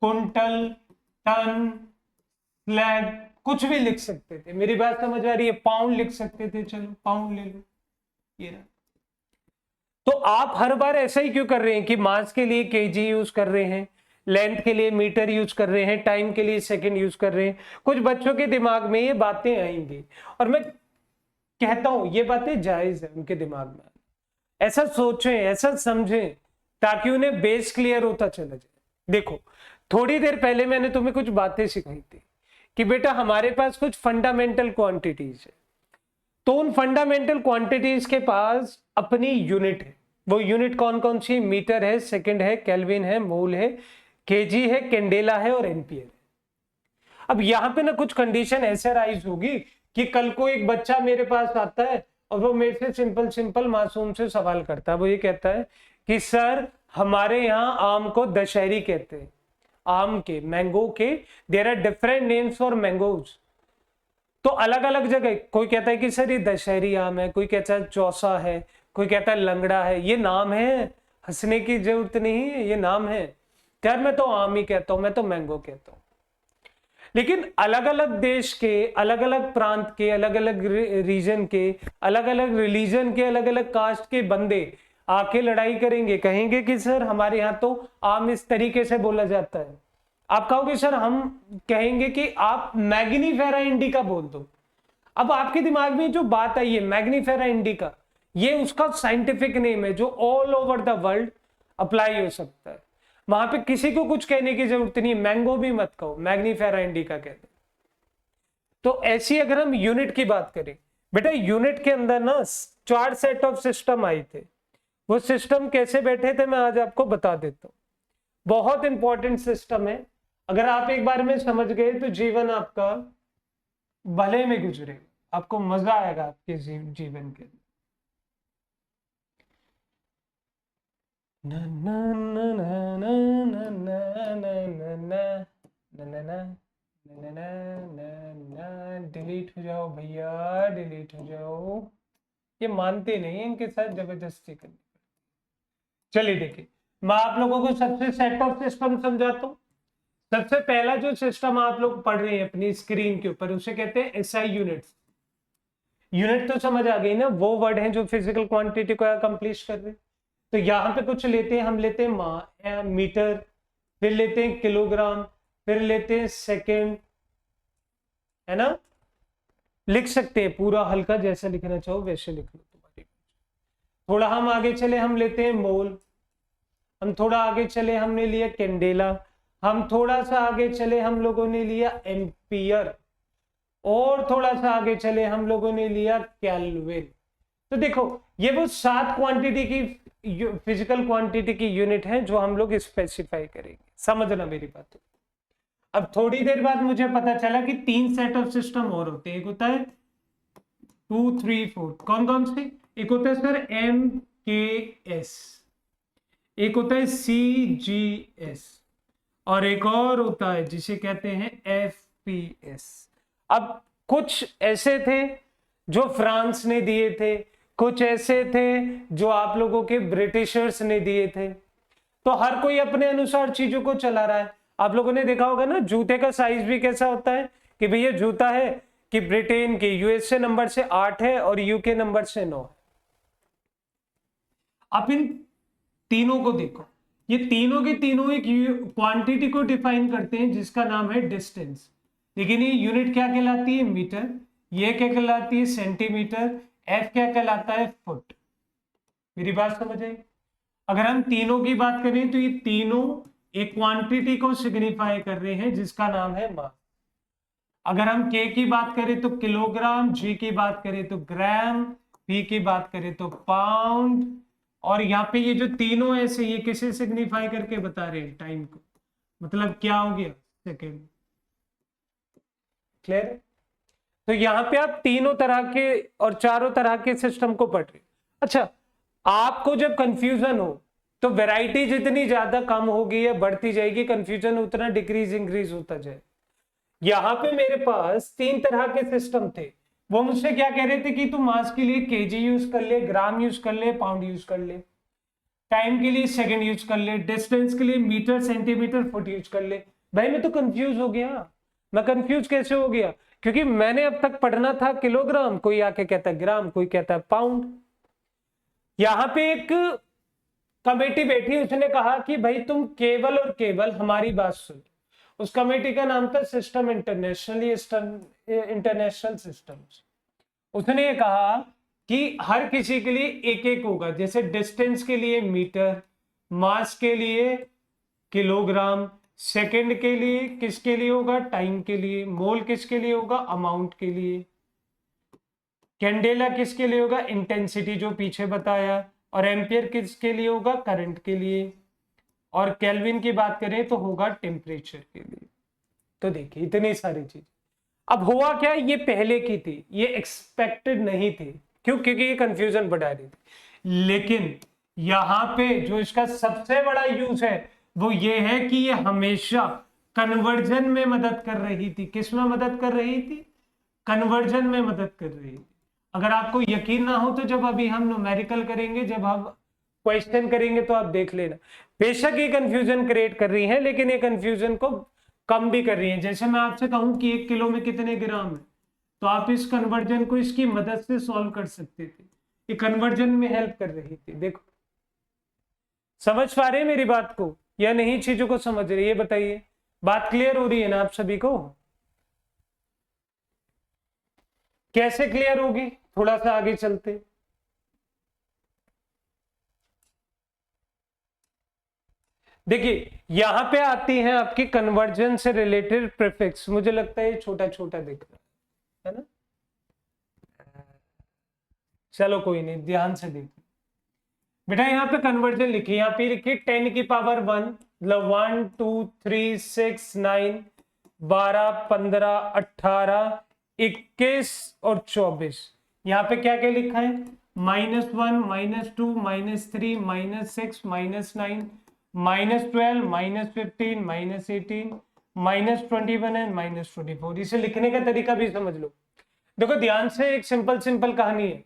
कुंटल, टन, स्लैग कुछ भी लिख सकते थे। मेरी बात समझ आ रही है? पाउंड लिख सकते थे, चलो पाउंड ले लो, ये रहा। तो आप हर बार ऐसा ही क्यों कर रहे हैं कि मास के लिए केजी यूज कर रहे हैं, लेंथ के लिए मीटर यूज कर रहे हैं, टाइम के लिए सेकंड यूज कर रहे हैं? कुछ बच्चों के दिमाग में ये बातें आएंगी और मैं कहता हूं ये बातें जायज है उनके दिमाग में, ऐसा सोचें, ऐसा समझें, ताकि उन्हें बेस क्लियर होता चला जाए। देखो, थोड़ी देर पहले मैंने तुम्हें कुछ बातें सिखाई थी कि बेटा हमारे पास कुछ फंडामेंटल क्वांटिटीज है, तो उन फंडामेंटल क्वांटिटीज के पास अपनी यूनिट है। वो यूनिट कौन कौन सी? मीटर है, सेकंड है, केल्विन है, मोल है, केजी है, कैंडेला है और एम्पियर है। अब यहां पे ना कुछ कंडीशन ऐसे राइज होगी कि कल को एक बच्चा मेरे पास आता है और वो मेरे से सिंपल सिंपल मासूम से सवाल करता है। वो ये कहता है कि सर हमारे यहाँ आम को दशहरी कहते हैं, आम के, मैंगो के there are different names for mangoes. तो अलग अलग जगह कोई कहता है कि सर ये दशहरी आम है, कोई कहता है चौसा है, कोई कहता है लंगड़ा है। ये नाम है, हंसने की जरूरत नहीं है, ये नाम है। यार मैं तो आम ही कहता हूं, मैं तो मैंगो कहता हूं। लेकिन अलग अलग देश के, अलग अलग प्रांत के, अलग अलग रीजन के, अलग अलग रिलीजन के, अलग अलग कास्ट के बंदे आके लड़ाई करेंगे, कहेंगे कि सर हमारे यहाँ तो आम इस तरीके से बोला जाता है। आप कहोगे सर, हम कहेंगे कि आप मैग्नीफेरा इंडिका बोल दो। अब आपके दिमाग में जो बात आई है मैग्नीफेरा इंडिका, ये उसका साइंटिफिक नेम है जो all over the world apply हो सकता है। वहां पे किसी को कुछ कहने की जरूरत नहीं है, मैंगो भी मत कहो, मैग्नीफेरा इंडिका कहते। तो ऐसी अगर हम यूनिट की बात करें, बेटा यूनिट के अंदर ना 4 सेट ऑफ सिस्टम आए थे। वो सिस्टम कैसे बैठे थे मैं आज आपको बता देता हूं। बहुत इंपॉर्टेंट सिस्टम है, अगर आप एक बार में समझ गए तो जीवन आपका भले में गुजरेगा, आपको मजा आएगा आपके जीवन के। ना ना ना ना ना ना ना ना ना ना, डिलीट हो जाओ भैया, डिलीट हो जाओ। ये मानते नहीं, इनके साथ जबरदस्ती करनी। चलिए देखिए, मैं आप लोगों को सबसे सेट ऑफ सिस्टम समझाता हूँ। सबसे पहला जो सिस्टम आप लोग पढ़ रहे हैं अपनी स्क्रीन के ऊपर, उसे कहते हैं एसआई यूनिट्स। यूनिट तो समझ आ गई ना, वो वर्ड है जो फिजिकल क्वांटिटी को अकम्प्लिश कर रहे हैं। तो यहाँ पे कुछ लेते हैं, हम लेते हैं मीटर, फिर लेते हैं किलोग्राम, फिर लेते हैं सेकेंड, है ना। लिख सकते हैं पूरा हल्का, जैसे लिखना चाहो वैसे लिख लो तुम्हारी। थोड़ा हम आगे चले, हम लेते हैं मोल। हम थोड़ा आगे चले, हमने लिया कैंडेला। हम थोड़ा सा आगे चले, हम लोगों ने लिया एम्पियर। और थोड़ा सा आगे चले, हम लोगों ने लिया केल्विन। तो देखो ये वो 7 क्वांटिटी की फिजिकल क्वांटिटी की यूनिट है जो हम लोग स्पेसिफाई करेंगे, समझना मेरी बात। अब थोड़ी देर बाद मुझे पता चला कि 3 सेट ऑफ सिस्टम और होते हैं। एक होता है 2, 3, 4, कौन कौन से? एक होता है सर MKS, एक होता है CGS, और एक और होता है जिसे कहते हैं FPS। अब कुछ ऐसे थे जो फ्रांस ने दिए थे, कुछ ऐसे थे जो आप लोगों के ब्रिटिशर्स ने दिए थे। तो हर कोई अपने अनुसार चीजों को चला रहा है। आप लोगों ने देखा होगा ना, जूते का साइज भी कैसा होता है कि भैया जूता है कि ब्रिटेन के USA नंबर से 8 है और UK नंबर से 9 है। आप इन तीनों को देखो, ये तीनों के तीनों एक क्वांटिटी को डिफाइन करते हैं जिसका नाम है डिस्टेंस। लेकिन ये यूनिट क्या कहलाती है? मीटर। ये क्या कहलाती है? सेंटीमीटर। F क्या कहलाता है? फुट। मेरी बात समझ आई? अगर हम तीनों की बात करें तो ये तीनों एक क्वांटिटी को सिग्निफाई कर रहे हैं जिसका नाम है मास। अगर हम K की बात करें तो किलोग्राम, G की बात करें तो ग्राम, P की बात करें तो पाउंड, और यहाँ पे ये जो तीनों ऐसे ये किसे सिग्निफाई करके बता रहे हैं? टाइम को। मतलब क्या हो गया? सेकेंड। क्लियर है? तो यहाँ पे आप तीनों तरह के और चारों तरह के सिस्टम को पढ़ रहे हो। अच्छा, आपको जब कंफ्यूजन हो तो वैरायटी जितनी ज्यादा कम होगी या बढ़ती जाएगी, कंफ्यूजन उतना डिक्रीज इंक्रीज होता जाए। यहां पे मेरे पास 3 तरह के सिस्टम थे। वो मुझसे क्या कह रहे थे कि तू मास के लिए केजी यूज कर ले, ग्राम यूज कर ले, पाउंड यूज कर ले, टाइम के लिए सेकंड यूज कर ले, डिस्टेंस के लिए मीटर, सेंटीमीटर, फुट यूज कर ले। भाई मैं तो कंफ्यूज हो गया। मैं कंफ्यूज कैसे हो गया? क्योंकि मैंने अब तक पढ़ना था किलोग्राम, कोई आके कहता है ग्राम, कोई कहता है पाउंड। यहां पे एक कमेटी बैठी, उसने कहा कि भाई तुम केवल और केवल हमारी बात सुनो। उस कमेटी का नाम था सिस्टम इंटरनेशनल सिस्टम्स। उसने ये कहा कि हर किसी के लिए एक एक होगा, जैसे डिस्टेंस के लिए मीटर, मास के लिए किलोग्राम, सेकंड के लिए किसके लिए होगा? टाइम के लिए, मोल किसके लिए होगा? अमाउंट के लिए, कैंडेला किसके लिए होगा? इंटेंसिटी जो पीछे बताया, और एम्पियर किसके लिए होगा? करंट के लिए, और केल्विन की बात करें तो होगा टेम्परेचर के लिए। तो देखिए इतनी सारी चीज। अब हुआ क्या, ये पहले की थी, ये एक्सपेक्टेड नहीं थी। क्यों? क्योंकि ये कंफ्यूजन बढ़ा रही थी। लेकिन यहां पे जो इसका सबसे बड़ा यूज है वो ये है कि ये हमेशा कन्वर्जन में मदद कर रही थी। किस में मदद कर रही थी? कन्वर्जन में मदद कर रही थी। अगर आपको यकीन ना हो तो जब अभी हम न्यूमेरिकल करेंगे, जब हम क्वेश्चन करेंगे तो आप देख लेना। बेशक ये कंफ्यूजन क्रिएट कर रही है, लेकिन ये कंफ्यूजन को कम भी कर रही है। जैसे मैं आपसे कहूं कि 1 किलो में कितने ग्राम है, तो आप इस कन्वर्जन को इसकी मदद से सॉल्व कर सकते थे। ये कन्वर्जन में हेल्प कर रही थी। देखो समझ पा रहे हैं मेरी बात को या नहीं? चीजों को समझ रहे? ये बताइए, बात क्लियर हो रही है ना आप सभी को? कैसे क्लियर होगी? थोड़ा सा आगे चलते। देखिए यहां पे आती है आपकी कन्वर्जन से रिलेटेड प्रीफिक्स। मुझे लगता है ये छोटा छोटा दिख रहा है ना? चलो कोई नहीं, ध्यान से देखिए बेटा। यहाँ पे कन्वर्जन लिखी, यहाँ पे लिखी 10 की पावर 1, मतलब 1, 2, 3, 6, 9, 12, 15, 18, 21 और 24। यहाँ पे क्या क्या लिखा है? -1, -2, -3, -6, -9, -12, -15, -18, -21 एंड -24। इसे लिखने का तरीका भी समझ लो। देखो ध्यान से, एक सिंपल कहानी है।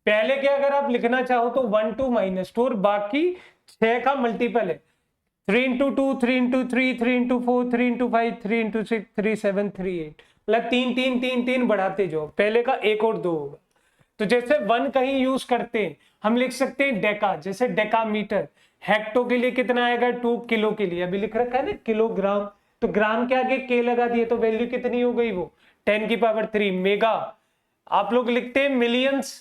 पहले क्या, अगर आप लिखना चाहो तो 1 to -2 और बाकी 6 का मल्टीपल है। 3 into 2, 3 into 3, 3 into 4, 3 into 5, 3 into 6, 3, 7, 3, 8, मतलब 3 3 3 3 बढ़ाते जाओ। पहले का 1 और 2 होगा। तो जैसे 1 कहीं यूज करते हैं, हम लिख सकते हैं डेका, जैसे डेकामीटर। हेक्टो के लिए कितना आएगा? 2 किलो के लिए। अभी लिख रखा है ना किलोग्राम, तो ग्राम के आगे के लगा दिए तो वैल्यू कितनी हो गई? वो 10 की पावर 3 मेगा। आप लोग लिखते हैं मिलियंस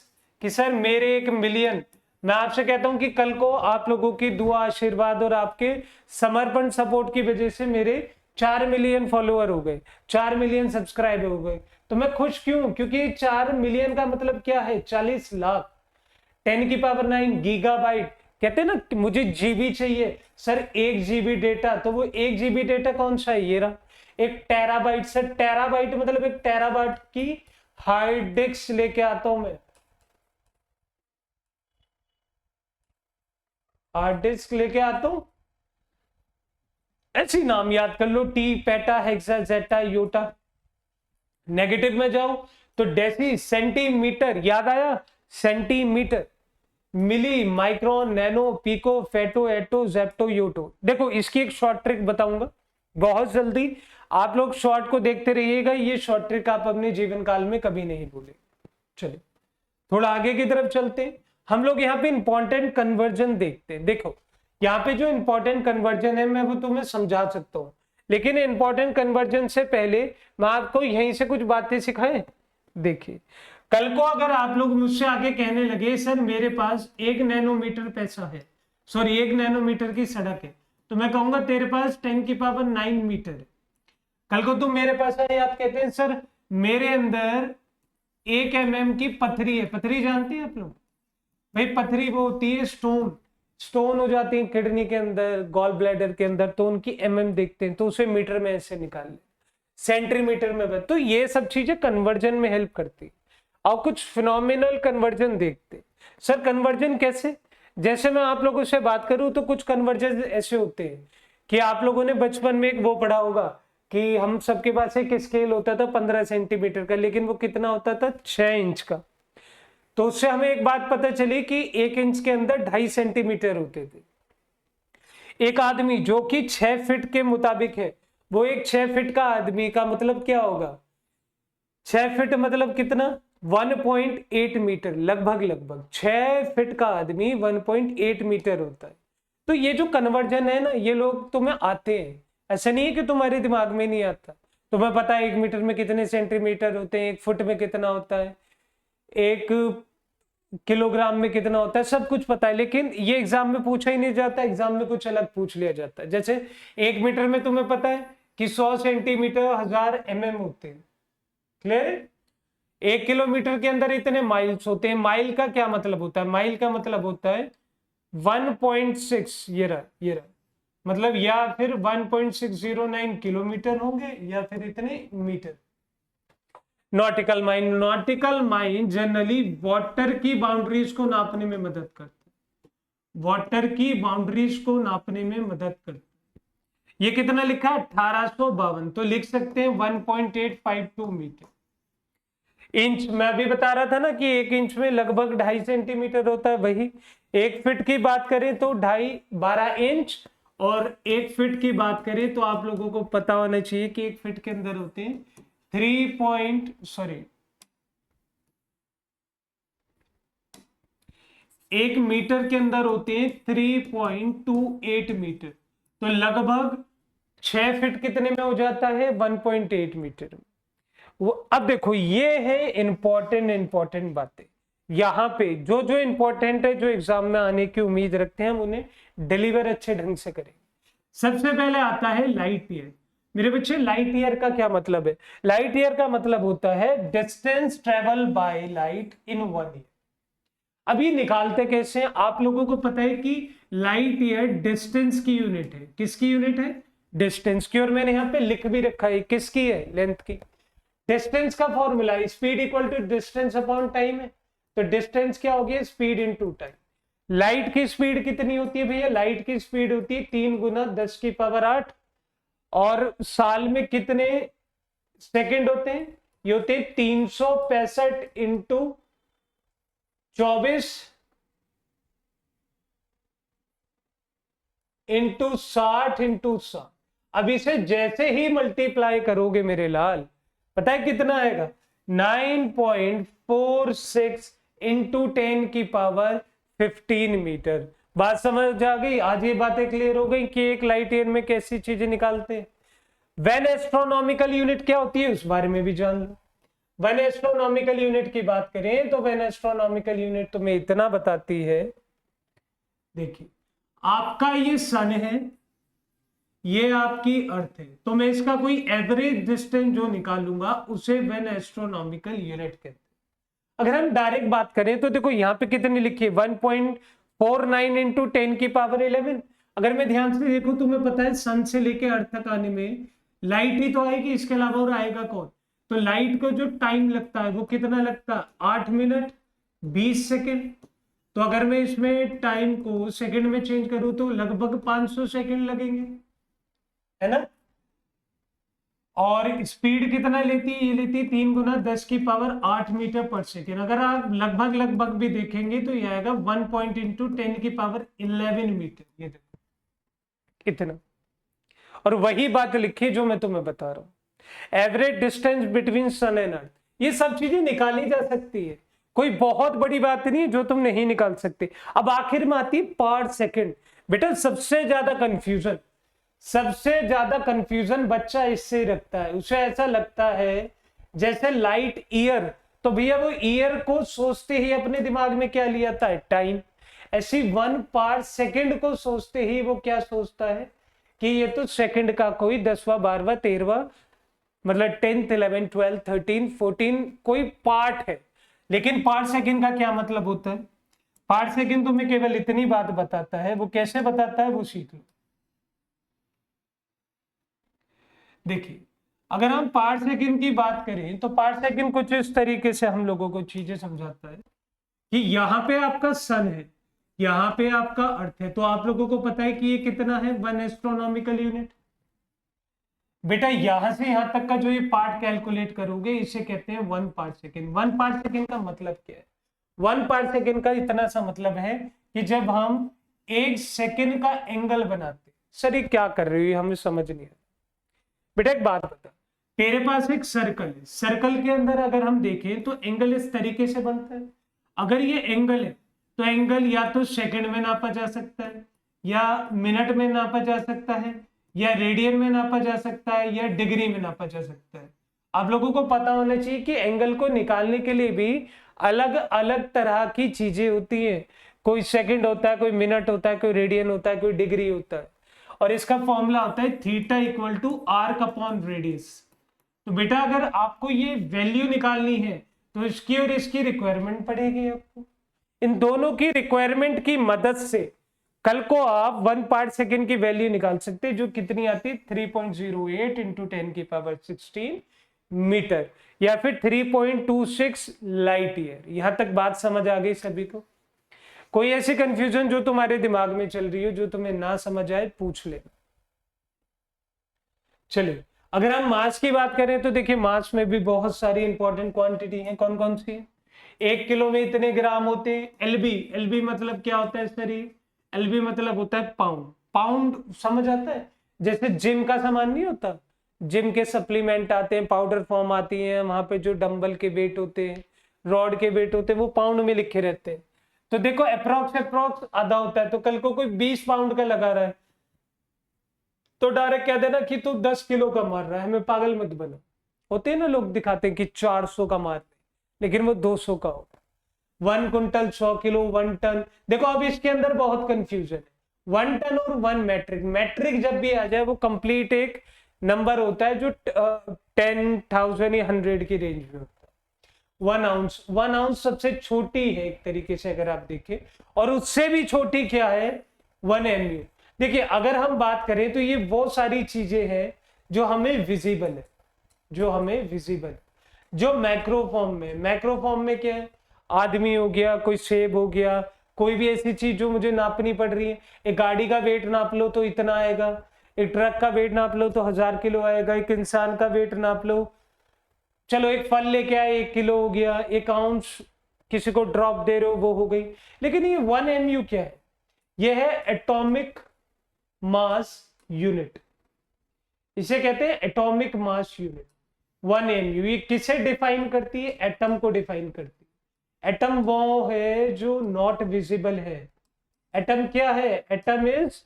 कि सर मेरे 1 मिलियन। मैं आपसे कहता हूं कि कल को आप लोगों की दुआ, आशीर्वाद और आपके समर्पण सपोर्ट की वजह से मेरे 4 मिलियन फॉलोअर हो गए, 4 मिलियन सब्सक्राइबर हो गए। तो मैं खुश क्यों? क्योंकि 4 मिलियन का मतलब क्या है? 40 लाख। 10 की पावर 9 गीगाबाइट। कहते हैं ना कि मुझे जीबी चाहिए सर, 1 जीबी डेटा। तो वो 1 जीबी डेटा कौन सा है? ये रहा। 1 टेराबाइट। सर टेराबाइट मतलब 1 टेराबाइट की हार्ड डिस्क लेके आता हूं मैं, हार्ड डिस्क लेके आता हूं। ऐसी नाम याद कर लो, टी, पेटा, हेक्सा, जेटा, योटा। नेगेटिव में जाओ तो डेसी, सेंटीमीटर, याद आया? सेंटीमीटर, मिली, माइक्रोन, नैनो, पिको, फेटो, एटो, जेप्टो, योटो। देखो इसकी एक शॉर्ट ट्रिक बताऊंगा बहुत जल्दी, आप लोग शॉर्ट को देखते रहिएगा। ये शॉर्ट ट्रिक आप अपने जीवन काल में कभी नहीं भूले। चलिए थोड़ा आगे की तरफ चलते हैं। हम लोग यहाँ पे इंपॉर्टेंट कन्वर्जन देखते हैं। देखो यहाँ पे जो इंपॉर्टेंट कन्वर्जन है मैं वो तुम्हें समझा सकता हूँ, लेकिन इंपॉर्टेंट कन्वर्जन से पहले मैं आपको यहीं से कुछ बातें सिखाएं। देखिए कल को अगर आप लोग मुझसे आगे कहने लगे सर मेरे पास 1 नैनोमीटर पैसा है, सॉरी 1 नैनोमीटर की सड़क है, तो मैं कहूंगा तेरे पास 10 की पावर 9 मीटर है। कल को तुम मेरे पास आए, आप कहते हैं सर मेरे अंदर 1 mm की पथरी है। पथरी जानते हैं आप लोग? भाई पथरी वो होती है स्टोन, स्टोन हो जाती है किडनी के अंदर, गॉल ब्लैडर के अंदर, तो उनकी देखते हैं, तो उसे मीटर में ऐसे निकाल ले, सेंटीमीटर में। तो ये सब चीजें कन्वर्जन में हेल्प करती। और कुछ फिनोमिनल कन्वर्जन देखते। सर कन्वर्जन कैसे? जैसे मैं आप लोगों से बात करूं तो कुछ कन्वर्जन ऐसे होते हैं कि आप लोगों ने बचपन में एक वो पढ़ा होगा कि हम सबके पास एक स्केल होता था 15 सेंटीमीटर का, लेकिन वो कितना होता था? 6 इंच का। तो उससे हमें एक बात पता चली कि 1 इंच के अंदर 2.5 सेंटीमीटर होते थे। एक आदमी जो कि 6 फीट के मुताबिक है, वो एक 6 फीट का आदमी का मतलब क्या होगा? 6 फीट मतलब कितना? 1.8 मीटर, लगभग लगभग 6 फीट का आदमी 1.8 मीटर होता है। तो ये जो कन्वर्जन है ना, ये लोग तुम्हें आते हैं, ऐसा नहीं है कि तुम्हारे दिमाग में नहीं आता। तुम्हें पता है 1 मीटर में कितने सेंटीमीटर होते हैं, 1 फुट में कितना होता है, 1 किलोग्राम में कितना होता है, सब कुछ पता है। लेकिन ये एग्जाम में पूछा ही नहीं जाता, एग्जाम में कुछ अलग पूछ लिया जाता है। जैसे 1 मीटर में तुम्हें पता है कि 100 सेंटीमीटर 1000 mm होते हैं, क्लियर है? 1 किलोमीटर के अंदर इतने माइल्स होते हैं। माइल का क्या मतलब होता है? माइल का मतलब होता है 1.6, ये रहा मतलब, या फिर 1.609 किलोमीटर होंगे या फिर इतने metre. Nautical mile, nautical mile generally water की बाउंड्रीज को नापने में मदद करते हैं, वाटर की बाउंड्रीज को नापने में मदद करते हैं। ये कितना लिखा? 1852, तो लिख सकते हैं 1.852 मीटर। इंच मैं भी बता रहा था ना कि 1 इंच में लगभग 2.5 सेंटीमीटर होता है, वही 1 फीट की बात करें तो 12 इंच, और 1 फीट की बात करें तो आप लोगों को पता होना चाहिए कि 1 फीट के अंदर होते हैं 1 मीटर के अंदर होते हैं 3.28 मीटर। तो लगभग 6 फीट कितने में हो जाता है? 1.8 मीटर में। वो अब देखो ये है इंपॉर्टेंट बातें। यहाँ पे जो जो इंपॉर्टेंट है, जो एग्जाम में आने की उम्मीद रखते हैं, हम उन्हें डिलीवर अच्छे ढंग से करेंगे। सबसे पहले आता है लाइट ईयर। मेरे बच्चे लाइट ईयर का क्या मतलब है? लाइट ईयर का मतलब होता है distance travel by light in 1 year. अभी निकालते कैसे हैं? आप लोगों को पता है कि लाइट ईयर डिस्टेंस की यूनिट है। किसकी यूनिट है? डिस्टेंस की। और मैंने यहाँ पे लिख भी रखा है किसकी है? लेंथ की। डिस्टेंस का formula speed equal to distance upon time है। तो डिस्टेंस क्या हो गया? Speed into time. लाइट की स्पीड कितनी होती है भैया? लाइट की स्पीड होती है 3 गुना 10 की पावर 8। और साल में कितने सेकंड होते हैं? ये होते हैं 365 इंटू 24 इंटू 60 इंटू 100। अब इसे जैसे ही मल्टीप्लाई करोगे मेरे लाल, पता है कितना आएगा? 9.46 इंटू 10 की पावर 15 मीटर। बात समझ आ गई? आज ये बातें क्लियर हो गई कि एक लाइट ईयर में कैसी चीजें निकालते हैं। वन एस्ट्रोनॉमिकल यूनिट क्या होती है उस बारे में भी जान लो। वन एस्ट्रोनॉमिकल यूनिट की बात करें तो वन एस्ट्रोनॉमिकल यूनिट तुम्हें इतना बताती है, देखिए आपका ये सन है, ये आपकी अर्थ है, तो मैं इसका कोई एवरेज डिस्टेंस जो निकालूंगा उसे वन एस्ट्रोनॉमिकल यूनिट कहते हैं। अगर हम डायरेक्ट बात करें तो देखो यहाँ पे कितनी लिखी है 1.49 इंटू 10 की पावर 11। अगर मैं ध्यान से देखूं तुम्हें पता है सन से लेके अर्थ तक आने में लाइट ही तो आएगी, इसके अलावा और आएगा कौन? तो लाइट को जो टाइम लगता है वो कितना लगता है? 8 मिनट 20 सेकेंड। तो अगर मैं इसमें टाइम को सेकंड में चेंज करूं तो लगभग 500 सेकंड लगेंगे, है ना। और स्पीड कितना लेती है? ये लेती है 3 गुना 10 की पावर 8 मीटर पर सेकेंड। अगर आप लगभग लगभग भी देखेंगे तो ये आएगा 1 पॉइंट इंटू 10 की पावर 11 मीटर। ये देखो इतना। और वही बात लिखी जो मैं तुम्हें बता रहा हूं, average distance between sun and earth. ये सब चीजें निकाली जा सकती है, कोई बहुत बड़ी बात नहीं है जो तुम नहीं निकाल सकते। अब आखिर में आती है पार्ट सेकंड। बेटा सबसे ज्यादा कंफ्यूजन बच्चा इससे रखता है, उसे ऐसा लगता है जैसे लाइट ईयर, तो भैया वो ईयर को सोचते ही अपने दिमाग में क्या लिया था? टाइम। ऐसी 1 पार्ट सेकंड को सोचते ही वो क्या सोचता है कि ये तो सेकंड का कोई 10वां 12वां 13वां मतलब 10th 11th 12th 13 14 कोई पार्ट है। लेकिन पार्ट सेकंड का क्या मतलब होता है? पार्ट सेकंड तुम्हें केवल इतनी बात बताता है, वो कैसे बताता है वो सीख लो। देखिए अगर हम पार्ट सेकंड की बात करें तो पार्ट सेकंड कुछ इस तरीके से हम लोगों को चीजें समझाता है कि यहाँ पे आपका सन है, यहाँ पे आपका अर्थ है, तो आप लोगों को पता है कि ये कितना है? 1 एस्ट्रोनॉमिकल यूनिट। बेटा यहां से यहां तक का जो ये पार्ट कैलकुलेट करोगे इसे कहते हैं 1 पार्ट सेकंड। 1 पार्ट सेकंड का मतलब क्या है? 1 पार्ट सेकंड का इतना सा मतलब है कि जब हम 1 सेकंड का एंगल बनाते। सर ये क्या कर रही है, हमें समझ नहीं आया। बेटा एक बात बता, तेरे पास एक सर्कल है, सर्कल के अंदर अगर हम देखें तो एंगल इस तरीके से बनता है। अगर ये एंगल है तो एंगल या तो सेकंड में नापा जा सकता है, या मिनट में नापा जा सकता है, या रेडियन में नापा जा सकता है, या डिग्री में नापा जा सकता है। आप लोगों को पता होना चाहिए कि एंगल को निकालने के लिए भी अलग अलग तरह की चीजें होती हैं। कोई सेकंड होता है, कोई मिनट होता है, कोई रेडियन होता है, कोई डिग्री होता है। और इसका फॉर्मूला होता है theta equal to arc upon radius. तो बेटा अगर आपको ये वैल्यू निकालनी है तो इसकी और इसकी रिक्वायरमेंट पड़ेगी आपको। इन दोनों की रिक्वायरमेंट की मदद से कल को आप 1 पार्ट सेकंड की वैल्यू निकाल सकते हैं, जो कितनी आती है? 3.08 इंटू 10 की पावर 16 मीटर, या फिर 3.26 लाइट ईयर। यहां तक बात समझ आ गई सभी को? कोई ऐसी कंफ्यूजन जो तुम्हारे दिमाग में चल रही हो, जो तुम्हें ना समझ आए, पूछ लेना। चलिए अगर हम मास की बात करें तो देखिए मास में भी बहुत सारी इंपॉर्टेंट क्वांटिटी है। कौन कौन सी है? 1 किलो में इतने ग्राम होते हैं। एलबी मतलब क्या होता है शरीर? एलबी मतलब होता है पाउंड। पाउंड समझ आता है? जैसे जिम का सामान नहीं होता, जिम के सप्लीमेंट आते हैं, पाउडर फॉर्म आती है, वहां पे जो डंबल के वेट होते हैं, रॉड के वेट होते हैं, वो पाउंड में लिखे रहते हैं। तो देखो अप्रोक्स आधा होता है। तो कल को कोई 20 पाउंड का लगा रहा है तो डायरेक्ट कह देना कि तू 10 किलो का मार रहा है, हमें पागल मत बनो। होते हैं ना लोग दिखाते हैं कि 400 का मार रहे, लेकिन वो 200 का होगा। 1 कुंटल 100 किलो, 1 टन। देखो अब इसके अंदर बहुत कंफ्यूजन है। 1 टन और 1 मैट्रिक। मैट्रिक जब भी आ जाए वो कंप्लीट एक नंबर होता है जो 10,000 या 100 की रेंज में होता है। 1 आउंस सबसे छोटी है एक तरीके से अगर आप देखें, और उससे भी छोटी क्या है? 1 MU। देखिए अगर हम बात करें तो ये वो सारी चीजें हैं जो हमें विजिबल है, जो मैक्रो फॉर्म में क्या है? आदमी हो गया, कोई सेब हो गया, कोई भी ऐसी चीज जो मुझे नापनी पड़ रही है। एक गाड़ी का वेट नाप लो तो इतना आएगा, एक ट्रक का वेट नाप लो तो 1000 किलो आएगा, एक इंसान का वेट नाप लो, चलो एक फल लेके आए 1 किलो हो गया, 1 आउंस किसी को ड्रॉप दे रहे हो वो हो गई। लेकिन ये 1 MU क्या है? ये है एटॉमिक मास यूनिट, इसे कहते हैं एटॉमिक मास यूनिट। 1 MU ये किसे डिफाइन करती है? एटम को डिफाइन करती है। एटम वो है जो नॉट विजिबल है। एटम क्या है? Atom is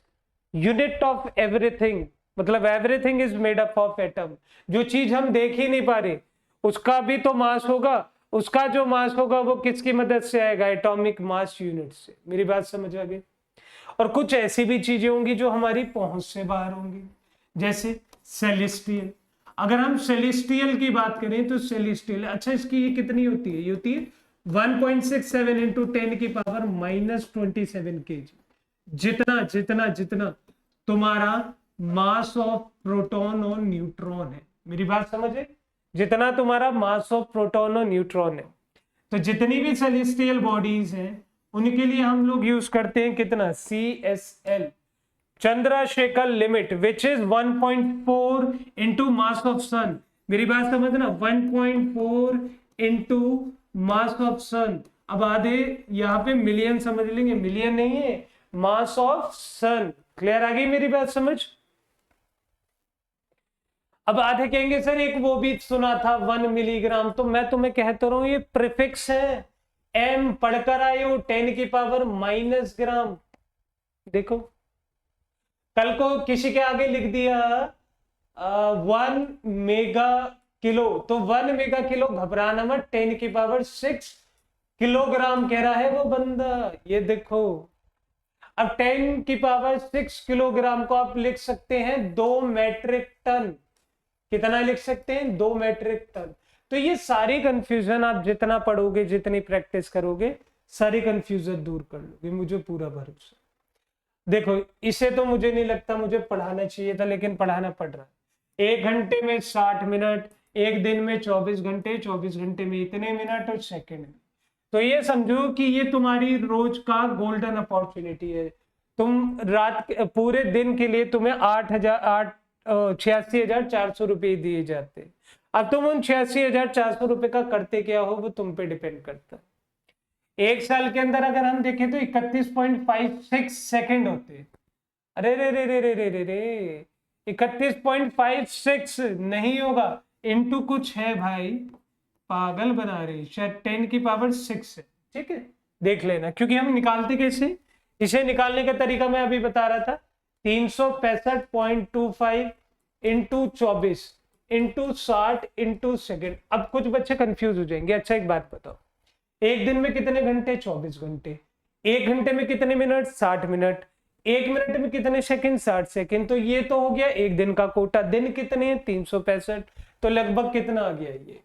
unit of everything. मतलब everything is made up of atom. जो चीज हम देख ही नहीं पा रहे उसका भी तो मास होगा, उसका जो मास होगा वो किसकी मदद से आएगा, एटॉमिक मास यूनिट से। मेरी बात समझ आ गई। और कुछ ऐसी भी चीजें होंगी जो हमारी पहुंच से बाहर होंगी, जैसे सेलेस्टियल। अगर हम सेलेस्टियल की बात करें तो सेलेस्टियल, अच्छा इसकी ये कितनी होती है, ये होती है 1.67 इंटू 10 की पावर -27 kg। जितना जितना जितना तुम्हारा मास ऑफ प्रोटॉन और न्यूट्रॉन है। मेरी बात समझे, जितना तुम्हारा मास ऑफ प्रोटॉन और न्यूट्रॉन है। तो जितनी भी सेलेस्टियल बॉडीज हैं उनके लिए हम लोग यूज करते हैं कितना, CSL, Chandrasekhar limit, which is 1.4 into mass of sun. मेरी बात समझना, 1.4 इंटू मास ऑफ सन। अब आधे यहाँ पे मिलियन समझ लेंगे, मिलियन नहीं है, मास ऑफ सन। क्लियर आ गई मेरी बात समझ। अब आधे कहेंगे सर एक वो भी सुना था 1 मिलीग्राम, तो मैं तुम्हें कहता रहा हूं ये प्रीफिक्स है, एम पढ़कर आए हो 10 की पावर -ग्राम। देखो कल को किसी के आगे लिख दिया 1 मेगा किलो, तो 1 मेगा किलो घबराना मत, 10 की पावर 6 किलोग्राम कह रहा है वो बंदा। ये देखो अब 10 की पावर 6 किलोग्राम को आप लिख सकते हैं 2 मैट्रिक टन। कितना लिख सकते हैं, 2 मैट्रिक टन। तो ये सारी कंफ्यूजन आप जितना पढ़ोगे, जितनी प्रैक्टिस करोगे, सारी कंफ्यूजन दूर कर लोगे, मुझे पूरा भरोसा। देखो इसे तो मुझे नहीं लगता मुझे पढ़ाना चाहिए था, लेकिन पढ़ाना पड़ रहा है। 1 घंटे में 60 मिनट, एक दिन में 24 घंटे, 24 घंटे में इतने मिनट और सेकंड में। तो ये समझो कि ये तुम्हारी रोज का गोल्डन अपॉर्चुनिटी है। तुम रात पूरे दिन के लिए तुम्हें 86,400 रुपये दिए जाते। अब तुम उन 86,400 रुपये का करते क्या हो वो तुम पे डिपेंड करता है। एक साल के अंदर अगर हम देखें तो 31.56 सेकंड होते। अरे रे रे रे रे रे रे रे 31.56 नहीं होगा, इनटू कुछ है भाई, पागल बना रही, शायद 10 की पावर 6 है। ठीक है देख लेना, क्योंकि हम निकालते कैसे, इसे निकालने का तरीका मैं अभी बता रहा था। 365.25 इंटू 24 इंटू 60 इंटू सेकेंड। अब कुछ बच्चे कंफ्यूज हो जाएंगे, अच्छा एक बात बताओ, एक दिन में कितने घंटे, 24 घंटे। एक घंटे में कितने मिनट, 60 मिनट। एक मिनट में कितने सेकंड, 60 सेकंड। तो ये तो हो गया एक दिन का कोटा। दिन कितने हैं, 365। तो लगभग कितना आ गया ये।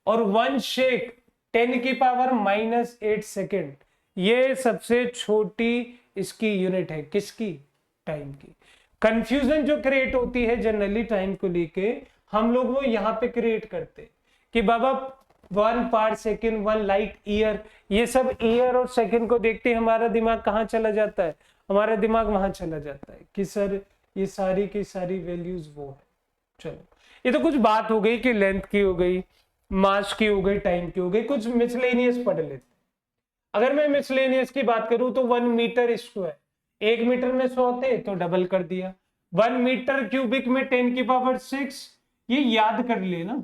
और 1 शेक 10 की पावर -8 सेकेंड, ये सबसे छोटी इसकी यूनिट है, किसकी, टाइम की। कंफ्यूजन जो क्रिएट होती है जनरली टाइम को लेके, हम लोग वो यहाँ पे क्रिएट करते कि बाबा 1 पार्ट सेकेंड, 1 लाइट ईयर, ये सब ईयर और सेकेंड को देखते हमारा दिमाग कहाँ चला जाता है, हमारा दिमाग वहां चला जाता है कि सर ये सारी की सारी वैल्यूज वो है। चलो ये तो कुछ बात हो गई कि लेंथ की हो गई, मास की हो गई, टाइम की हो गई। कुछ मिसलेनियस पढ़ लेते। अगर मैं मिसलेनियस की बात करूं तो 1 मीटर स्क्वायर, 1 मीटर में 100 थे तो डबल कर दिया। 1 मीटर क्यूबिक में 10 की पावर 6, ये याद कर लेना।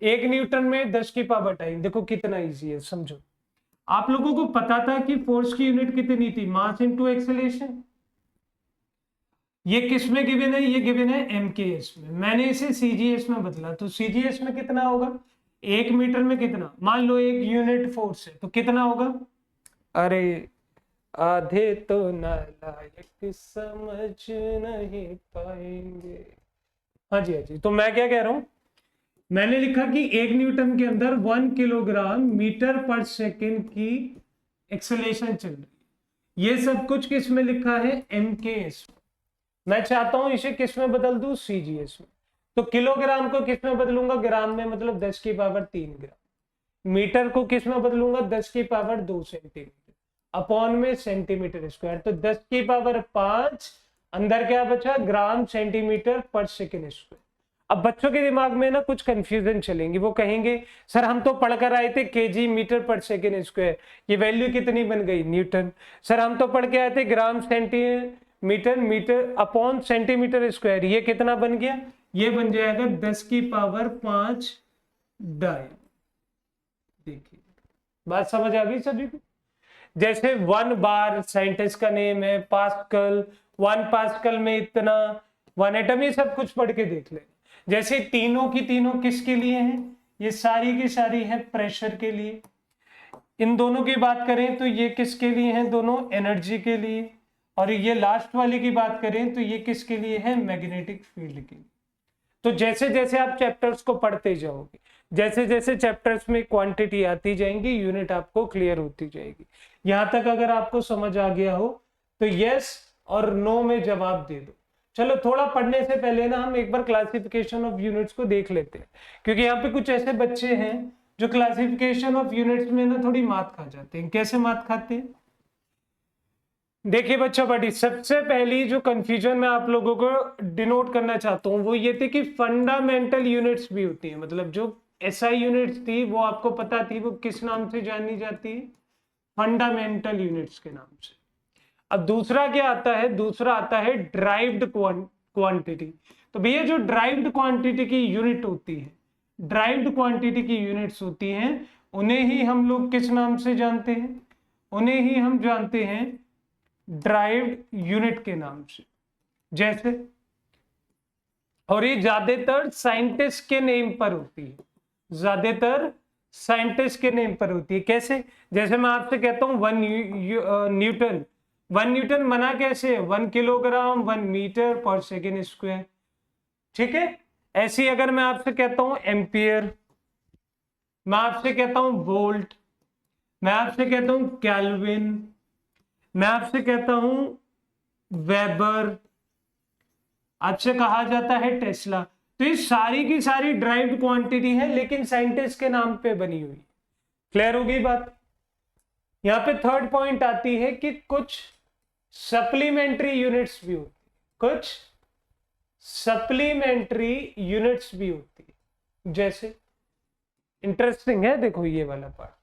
1 न्यूटन में 10 की पावर 10। देखो कितना इजी है, समझो। आप लोगों को पता था कि फोर्स की यूनिट कितनी थी, मास इनटू एक्सेलरेशन। ये किस में गिवन है, ये गिवन है MKS में। मैंने इसे CGS में बदला, तो CGS में कितना होगा, 1 मीटर में कितना, मान लो 1 यूनिट फोर्स है तो कितना होगा, अरे आधे तो नालायक समझ नहीं पाएंगे। हाँ जी हाँ जी, तो मैं क्या कह रहा हूं, मैंने लिखा कि 1 न्यूटन के अंदर 1 किलोग्राम मीटर पर सेकेंड की एक्सेलरेशन चल रही है। ये सब कुछ किस में लिखा है, MKS। मैं चाहता हूं इसे किस में बदल दूं, CGS में। तो किलोग्राम को किस में बदलूंगा, ग्राम में, मतलब 10 की पावर 3 ग्राम। मीटर को किस में बदलूंगा, 10 की पावर 2 सेंटीमीटर, अपॉन में सेंटीमीटर स्क्वायर। तो 10 की पावर 5, अंदर क्या बचा, ग्राम सेंटीमीटर पर सेकेंड स्क्वायर। अब बच्चों के दिमाग में ना कुछ कंफ्यूजन चलेंगी, वो कहेंगे सर हम तो पढ़कर आए थे KG metre per second square, ये वैल्यू कितनी बन गई, न्यूटन। सर हम तो पढ़ के आए थे gram centimetre metre upon centimetre square, ये कितना बन गया, ये बन जाएगा 10 की पावर 5 डायल। देखिए बात समझ आ गई सभी को। जैसे 1 बार साइंटिस्ट का नेम है पास्कल, 1 पास्कल में इतना, वन एटम, ये सब कुछ पढ़ के देख ले। जैसे तीनों की तीनों किसके लिए हैं, ये सारी की सारी है प्रेशर के लिए। इन दोनों की बात करें तो ये किसके लिए हैं, दोनों एनर्जी के लिए। और ये लास्ट वाले की बात करें तो ये किसके लिए है, मैग्नेटिक फील्ड के लिए। तो जैसे जैसे आप चैप्टर्स को पढ़ते जाओगे, जैसे जैसे चैप्टर्स में क्वांटिटी आती जाएंगी, यूनिट आपको क्लियर होती जाएगी। यहां तक अगर आपको समझ आ गया हो तो यस और नो में जवाब दे दो। चलो थोड़ा पढ़ने से पहले ना हम एक बार क्लासिफिकेशन ऑफ यूनिट्स को देख लेते हैं, क्योंकि यहाँ पे कुछ ऐसे बच्चे हैं जो क्लासिफिकेशन ऑफ यूनिट्स में ना थोड़ी मात खा जाते हैं। कैसे मात खाते हैं, देखिए बच्चों बड़ी सबसे पहली जो कंफ्यूजन मैं आप लोगों को डिनोट करना चाहता हूं वो ये थी कि फंडामेंटल यूनिट्स भी होती है, मतलब जो एसआई यूनिट्स थी वो आपको पता थी वो किस नाम से जानी जाती है, फंडामेंटल यूनिट्स के नाम से। अब दूसरा क्या आता है, दूसरा आता है ड्राइव्ड क्वांटिटी। तो भैया जो ड्राइव्ड क्वांटिटी की यूनिट होती है, ड्राइव्ड क्वांटिटी की यूनिट्स होती हैं, उन्हें ही हम लोग किस नाम से जानते हैं, उन्हें ही हम जानते हैं ड्राइव्ड यूनिट के नाम से। जैसे, और ये ज्यादातर साइंटिस्ट के नेम पर होती है, ज्यादातर साइंटिस्ट के नेम पर होती है। कैसे, जैसे मैं आपसे कहता हूं न्यूटन, 1 न्यूटन बना कैसे, 1 kilogram 1 metre per second square. ठीक है, ऐसी अगर मैं आपसे कहता हूं एम्पियर, मैं आपसे कहता हूं वोल्ट, मैं आपसे कहता हूं केल्विन, मैं आपसे कहता हूं वेबर, आपसे कहा जाता है टेस्ला। तो ये सारी की सारी ड्राइव्ड क्वांटिटी है, लेकिन साइंटिस्ट के नाम पे बनी हुई। क्लियर हो गई बात। यहां पे थर्ड पॉइंट आती है कि कुछ सप्लीमेंट्री यूनिट्स भी होती है, कुछ सप्लीमेंट्री यूनिट्स भी होती है। जैसे, इंटरेस्टिंग है देखो ये वाला पार्ट,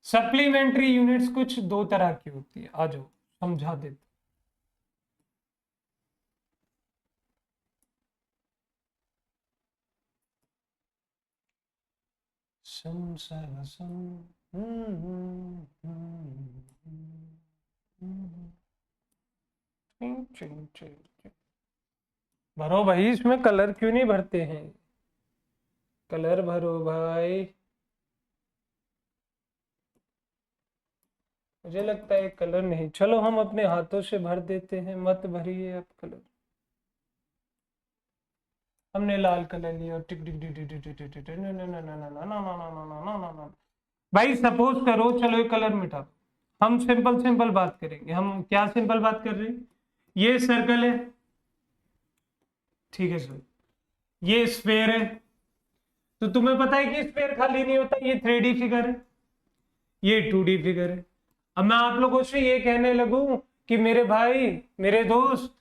सप्लीमेंट्री यूनिट्स कुछ दो तरह की होती है, आ जाओ समझा देते। भरो भाई, इसमें कलर क्यों नहीं भरते हैं, कलर भरो भाई। मुझे लगता है कलर नहीं, चलो हम अपने हाथों से भर देते हैं, मत भरिए आप कलर। हमने लाल कलर लिया, टिक टिक टिक टिक टिक टिक टिक टिक, ना ना ना ना ना ना ना ना ना ना ना ना ना। भाई सपोज करो, चलो ये कलर मिटा दो, हम सिंपल सिंपल बात करेंगे। हम क्या सिंपल बात कर रहे हैं, ये सर्कल है, ठीक है सर, ये स्फेयर है। तो तुम्हें पता है कि स्फेयर खाली नहीं होता, ये 3D फिगर है, ये 2D फिगर है। अब मैं आप लोगों से ये कहने लगूं कि मेरे भाई, मेरे दोस्त,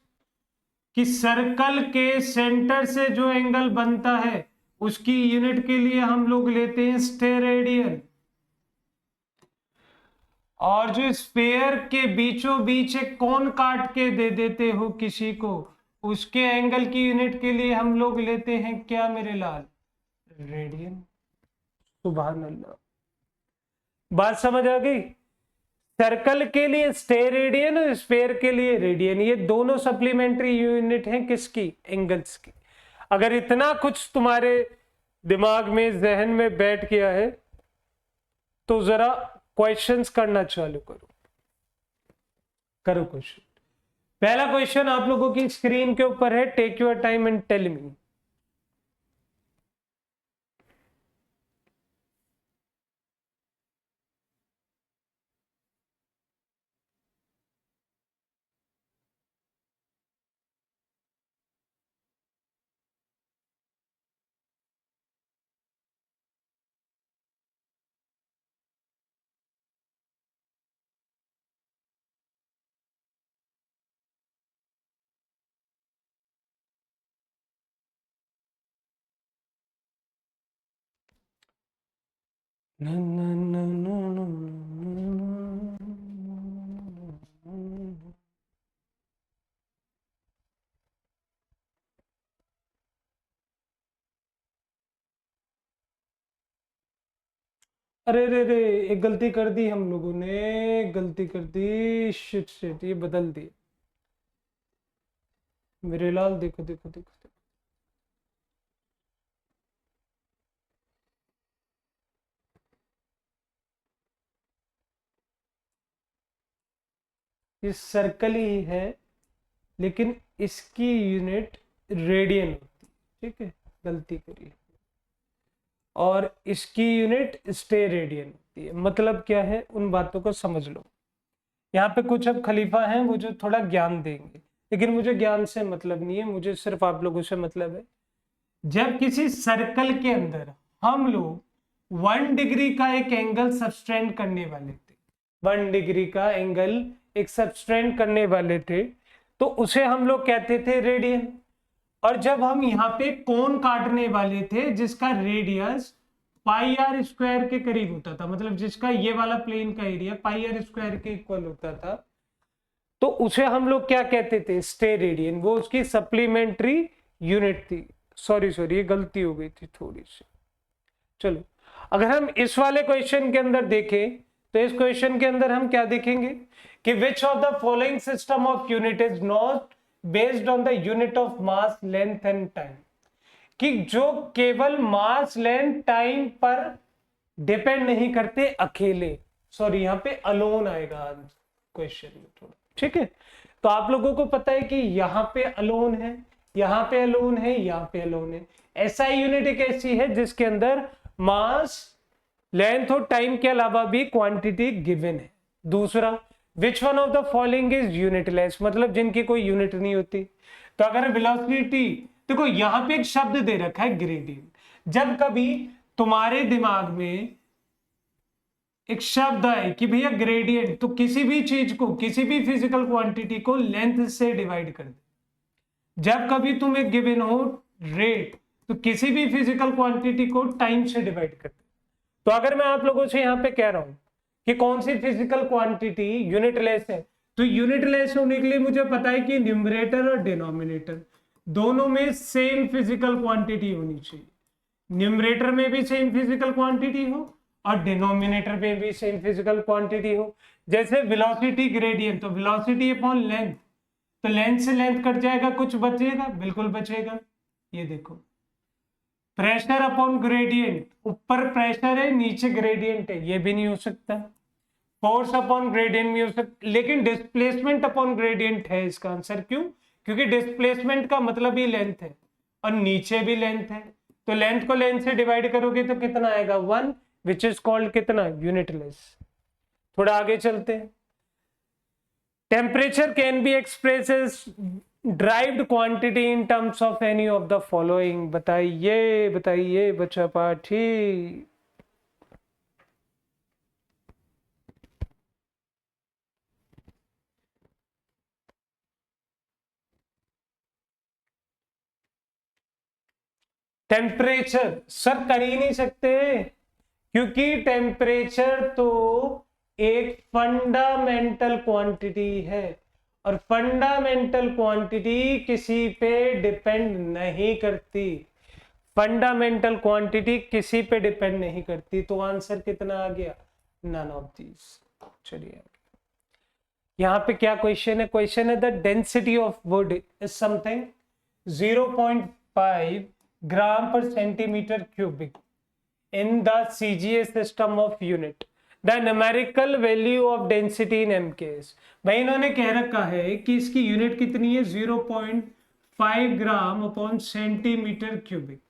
कि सर्कल के सेंटर से जो एंगल बनता है उसकी यूनिट के लिए हम लोग लेते हैं स्टेरेडियन, और जो स्फेयर के बीचों बीच एक कोन काट के दे देते हो किसी को, उसके एंगल की यूनिट के लिए हम लोग लेते हैं क्या मेरे लाल, रेडियन। सुभान अल्लाह, बात समझ आ गई। सर्कल के लिए स्टेरेडियन और स्फेयर के लिए रेडियन, ये दोनों सप्लीमेंट्री यूनिट हैं किसकी, एंगल्स की। अगर इतना कुछ तुम्हारे दिमाग में जहन में बैठ गया है तो जरा क्वेश्चंस करना चालू करो, करो क्वेश्चन। पहला क्वेश्चन आप लोगों की स्क्रीन के ऊपर है, take your time and tell me. अरे रे रे, एक गलती कर दी हम लोगों ने, गलती कर दी, शिट शिट, ये बदल दी। मेरे लाल देखो देखो देखो, देखो। ये सर्कल ही है, लेकिन इसकी यूनिट रेडियन होती है, ठीक है, गलती करी। और इसकी यूनिट स्टे रेडियन होती है। मतलब क्या है, उन बातों को समझ लो। यहाँ पे कुछ अब खलीफा हैं वो जो थोड़ा ज्ञान देंगे, लेकिन मुझे ज्ञान से मतलब नहीं है, मुझे सिर्फ आप लोगों से मतलब है। जब किसी सर्कल के अंदर हम लोग 1 डिग्री का एक एंगल सबटेंड करने वाले थे, 1 डिग्री का एंगल एक सबटेंड करने वाले थे, तो उसे हम लोग कहते थे रेडियन। और जब हम यहाँ पे कोण काटने वाले थे जिसका रेडियस पाई आर स्क्वायर के करीब होता था, मतलब जिसका ये वाला प्लेन का एरिया पाई आर स्क्वायर के इक्वल होता था, तो उसे हम लोग क्या कहते थे, स्टे रेडियन। वो उसकी सप्लीमेंट्री यूनिट थी। सॉरी ये गलती हो गई थी थोड़ी सी। चलो, अगर हम इस वाले क्वेश्चन के अंदर देखें, तो इस क्वेश्चन के अंदर हम क्या देखेंगे कि which of the following system of unit is not based on the unit of mass length and time, कि जो केवल मास लेंथ टाइम पर डिपेंड नहीं करते अकेले। सॉरी, यहाँ पे अलोन आएगा क्वेश्चन में थोड़ा, ठीक है। तो आप लोगों को पता है कि यहाँ पे अलोन है, यहाँ पे अलोन है, यहाँ पे अलोन है। ऐसा यूनिट एक ऐसी है जिसके अंदर मास लेंथ और टाइम के अलावा भी क्वांटिटी गिवन है। दूसरा, विच one of the following is unitless, मतलब जिनकी कोई यूनिट नहीं होती। तो अगर वेलोसिटी, देखो यहां पे एक शब्द दे रखा है ग्रेडियंट। जब कभी तुम्हारे दिमाग में एक शब्द आए कि भैया ग्रेडियंट, तो किसी भी चीज को, किसी भी फिजिकल क्वांटिटी को लेंथ से डिवाइड कर दे। जब कभी तुम्हें गिवन हो रेट, तो किसी भी फिजिकल क्वांटिटी को टाइम से डिवाइड कर दे। तो अगर मैं आप लोगों से यहां पे कह रहा हूं कि कौन सी फिजिकल क्वांटिटी यूनिटलेस है, तो यूनिटलेस होने के लिए मुझे पता है कि न्यूमरेटर और डिनोमिनेटर दोनों में सेम फिजिकल क्वांटिटी होनी चाहिए। न्यूमरेटर में भी सेम फिजिकल क्वांटिटी हो और डिनोमिनेटर में भी सेम फिजिकल क्वांटिटी हो। जैसे वेलोसिटी ग्रेडियंट, तो वेलोसिटी अपॉन लेंथ, तो लेंथ से लेंथ कट जाएगा, कुछ बचेगा, बिल्कुल बचेगा। ये देखो, प्रेशर अपॉन ग्रेडियंट, ऊपर प्रेशर है नीचे ग्रेडियंट है, ये भी नहीं हो सकता। फोर्स अपॉन ग्रेडियंट भी हो सकता, लेकिन डिस्प्लेसमेंट अपॉन ग्रेडियंट है इसका आंसर। क्यों? क्योंकि डिस्प्लेसमेंट का मतलब ही लेंथ है और नीचे भी लेंथ है, तो लेंथ को लेंथ से डिवाइड करोगे तो कितना आएगा, 1, विच इज कॉल्ड कितना, यूनिटलेस। थोड़ा आगे चलते हैं। Temperature can be express as derived quantity in terms of any of the following। बताइए बताइए बच्चा पाठी। टेम्परेचर सर कर ही नहीं सकते, क्योंकि टेम्परेचर तो एक फंडामेंटल क्वांटिटी है और फंडामेंटल क्वांटिटी किसी पे डिपेंड नहीं करती। फंडामेंटल क्वांटिटी किसी पे डिपेंड नहीं करती। तो आंसर कितना आ गया, नन ऑफ दीज। चलिए, यहाँ पे क्या क्वेश्चन है, क्वेश्चन है the density of would is something 0.5 ग्राम पर centimetre cubic in the CGS system of unit, the numerical value of density in MKS। भाई इन्होंने कह रखा है कि इसकी यूनिट कितनी है, 0.5 ग्राम upon centimetre cubic.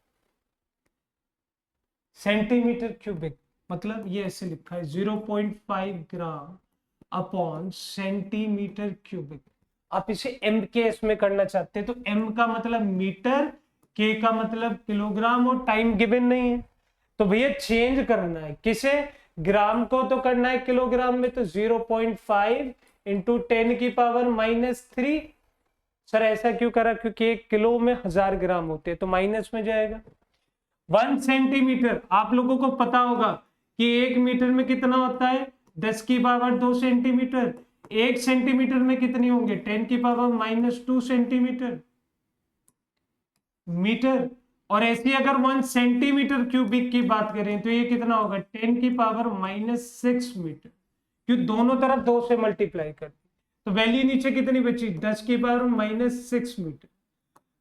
Centimetre cubic मतलब ये ऐसे लिखा है 0.5 ग्राम अपॉन सेंटीमीटर क्यूबिक। आप इसे MKS में करना चाहते हैं तो M का मतलब मीटर, K का मतलब किलोग्राम और टाइम गिवन नहीं है, तो भैया चेंज करना है। किसे, ग्राम को तो करना है किलोग्राम में, तो 0.5 इंटू 10 की पावर -3। सर ऐसा क्यों करा, क्योंकि 1 किलो में 1000 ग्राम होते हैं, तो माइनस में जाएगा। 1 सेंटीमीटर आप लोगों को पता होगा कि 1 मीटर में कितना होता है, 10 की पावर 2 सेंटीमीटर। 1 सेंटीमीटर में कितनी होंगे, 10 की पावर -2 सेंटीमीटर मीटर। और ऐसे अगर 1 सेंटीमीटर क्यूबिक की बात करें तो ये कितना होगा, 10 की पावर -6 मीटर, क्योंकि दोनों तरफ 2 से मल्टीप्लाई कर, तो वैल्यू नीचे कितनी बची, 10 की पावर -6 मीटर।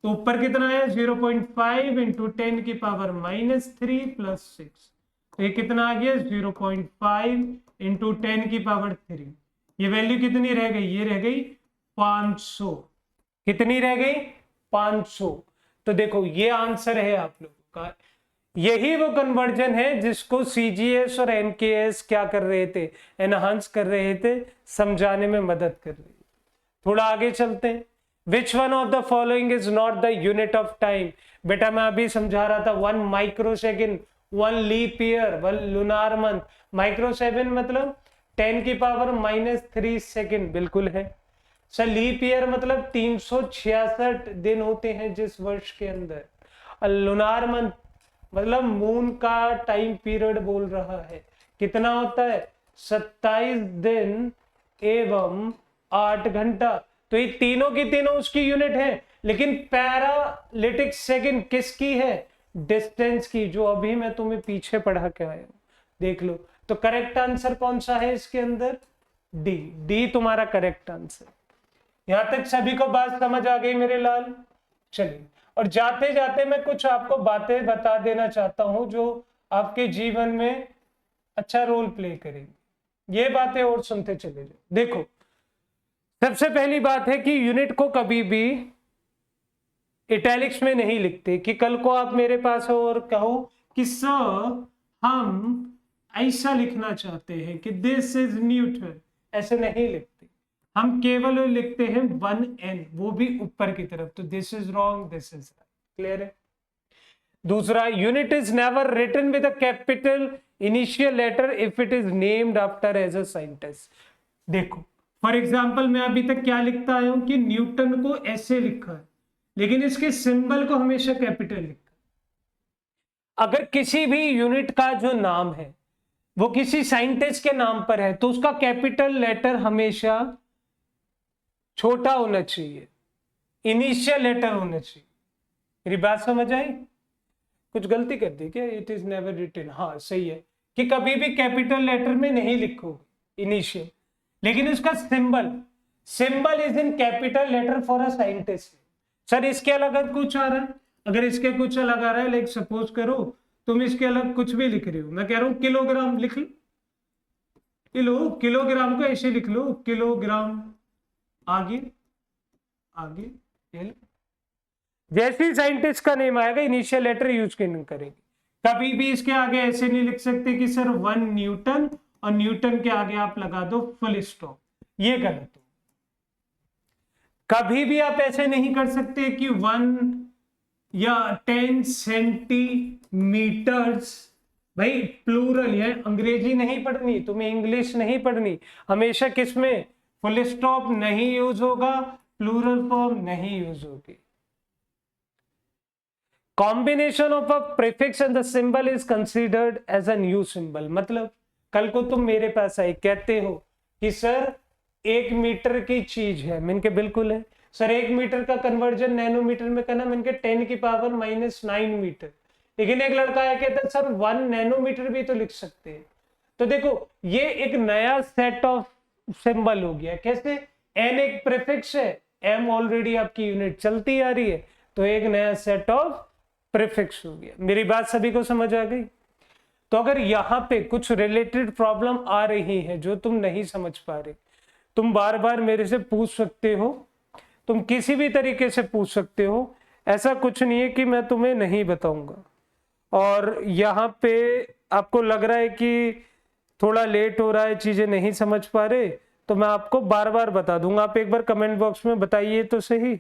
तो ऊपर कितना है 0.5 इंटू 10 की पावर -3 प्लस 6, तो ये कितना आ गया 0.5 इंटू 10 की पावर 3। ये वैल्यू कितनी रह गई, ये रह गई 500। कितनी रह गई 500। तो देखो ये आंसर है आप लोगों का। यही वो कन्वर्जन है जिसको सीजीएस और एनकेएस क्या कर रहे थे, एनहांस कर रहे थे, समझाने में मदद कर रहे थे। थोड़ा आगे चलते हैं। Which one of the following is not the unit of time. बेटा मैं अभी समझा रहा था 1 microsecond, 1 leap year, 1 lunar month. Microsecond मतलब 10 की पावर -3 सेकंड, बिल्कुल है सर। लीप ईयर मतलब 366 दिन होते हैं जिस वर्ष के अंदर। और लूनार मंथ मतलब मून का टाइम पीरियड बोल रहा है, कितना होता है 27 दिन एवं 8 घंटा। तो ये तीनों की तीनों उसकी यूनिट है, लेकिन पैरालिटिक सेकंड किसकी है, डिस्टेंस की, जो अभी मैं तुम्हें पीछे पढ़ा के आया हूं, देख लो। तो करेक्ट आंसर कौन सा है इसके अंदर, डी। डी तुम्हारा करेक्ट आंसर। यहां तक सभी को बात समझ आ गई मेरे लाल। चलिए, और जाते जाते मैं कुछ आपको बातें बता देना चाहता हूं जो आपके जीवन में अच्छा रोल प्ले करेंगी। ये बातें और सुनते चले जाओ। देखो सबसे पहली बात है कि यूनिट को कभी भी इटैलिक्स में नहीं लिखते, कि कल को आप मेरे पास हो और कहो कि सर हम ऐसा लिखना चाहते हैं कि दिस इज न्यूटन, ऐसे नहीं लिखते। हम केवल लिखते हैं 1n, वो भी ऊपर की तरफ। तो this is wrong, this is right. Clear है। दूसरा, unit is never written with a capital initial letter if it is named after as a scientist. देखो फॉर एग्जाम्पल मैं अभी तक क्या लिखता आया हूं कि न्यूटन को ऐसे लिखा है, लेकिन इसके सिंबल को हमेशा कैपिटल लिखा। अगर किसी भी यूनिट का जो नाम है वो किसी साइंटिस्ट के नाम पर है तो उसका कैपिटल लेटर हमेशा छोटा होना चाहिए, इनिशियल लेटर होना चाहिए। मेरी बात समझ आई? कुछ गलती कर दी क्या? इट इज नेवर रिटन, हाँ सही है कि कभी भी कैपिटल लेटर में नहीं लिखो इनिशियल, लेकिन उसका symbol is in capital letter for a scientist. Sir इसके अलग कुछ आ रहा है, अगर इसके कुछ अलग आ रहा है, लाइक सपोज करो तुम इसके अलग कुछ भी लिख रहे हो, मैं कह रहा हूं किलोग्राम लिख लो, किलोग्राम को ऐसे लिख लो, किलोग्राम, आगे आगे, जैसे साइंटिस्ट का नेम आएगा इनिशियल लेटर यूज करेंगे। कभी भी इसके आगे ऐसे नहीं लिख सकते कि सर 1 न्यूटन और न्यूटन के आगे आप लगा दो फुल स्टॉप, ये गलत हो। कभी भी आप ऐसे नहीं कर सकते कि 1 या 10 सेंटीमीटर्स, भाई प्लूरल है, अंग्रेजी नहीं पढ़नी तुम्हें, इंग्लिश नहीं पढ़नी। हमेशा किसमें फुल स्टॉप नहीं यूज होगा, प्लूरल फॉर्म नहीं यूज होगी। Combination of a prefix and the symbol is considered as a new symbol. मतलब कल को तुम मेरे पास आए, कहते हो कि सर 1 मीटर की चीज है, मैंने कहा बिल्कुल है सर। 1 मीटर का कन्वर्जन नैनोमीटर में करना, मैंने कहा 10 की पावर -9 मीटर। लेकिन एक लड़का है कहता सर 1 नैनोमीटर भी तो लिख सकते हैं। तो देखो ये एक नया सेट ऑफ सिंबल हो गया। कैसे? एन एक प्रीफिक्स है, एम ऑलरेडी आपकी यूनिट चलती आ रही है, तो एक नया सेट ऑफ प्रीफिक्स हो गया। मेरी बात सभी को समझ आ गई? तो अगर यहाँ पे कुछ रिलेटेड प्रॉब्लम आ रही है जो तुम नहीं समझ पा रहे, तुम बार बार मेरे से पूछ सकते हो, तुम किसी भी तरीके से पूछ सकते हो। ऐसा कुछ नहीं है कि मैं तुम्हें नहीं बताऊंगा। और यहाँ पे आपको लग रहा है कि थोड़ा लेट हो रहा है, चीजें नहीं समझ पा रहे, तो मैं आपको बार बार बता दूंगा। आप एक बार कमेंट बॉक्स में बताइए तो सही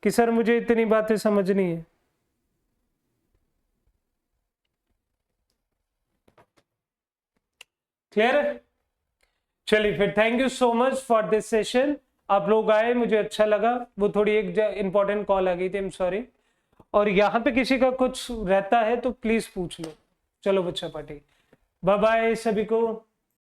कि सर मुझे इतनी बातें समझनी है। क्लियर है? चलिए फिर, thank you so much for this session. आप लोग आए, मुझे अच्छा लगा। वो थोड़ी एक इंपॉर्टेंट कॉल आ गई थी, आई एम सॉरी। और यहाँ पे किसी का कुछ रहता है तो प्लीज पूछ लो। चलो बच्चा पार्टी, बाय बाय सभी को।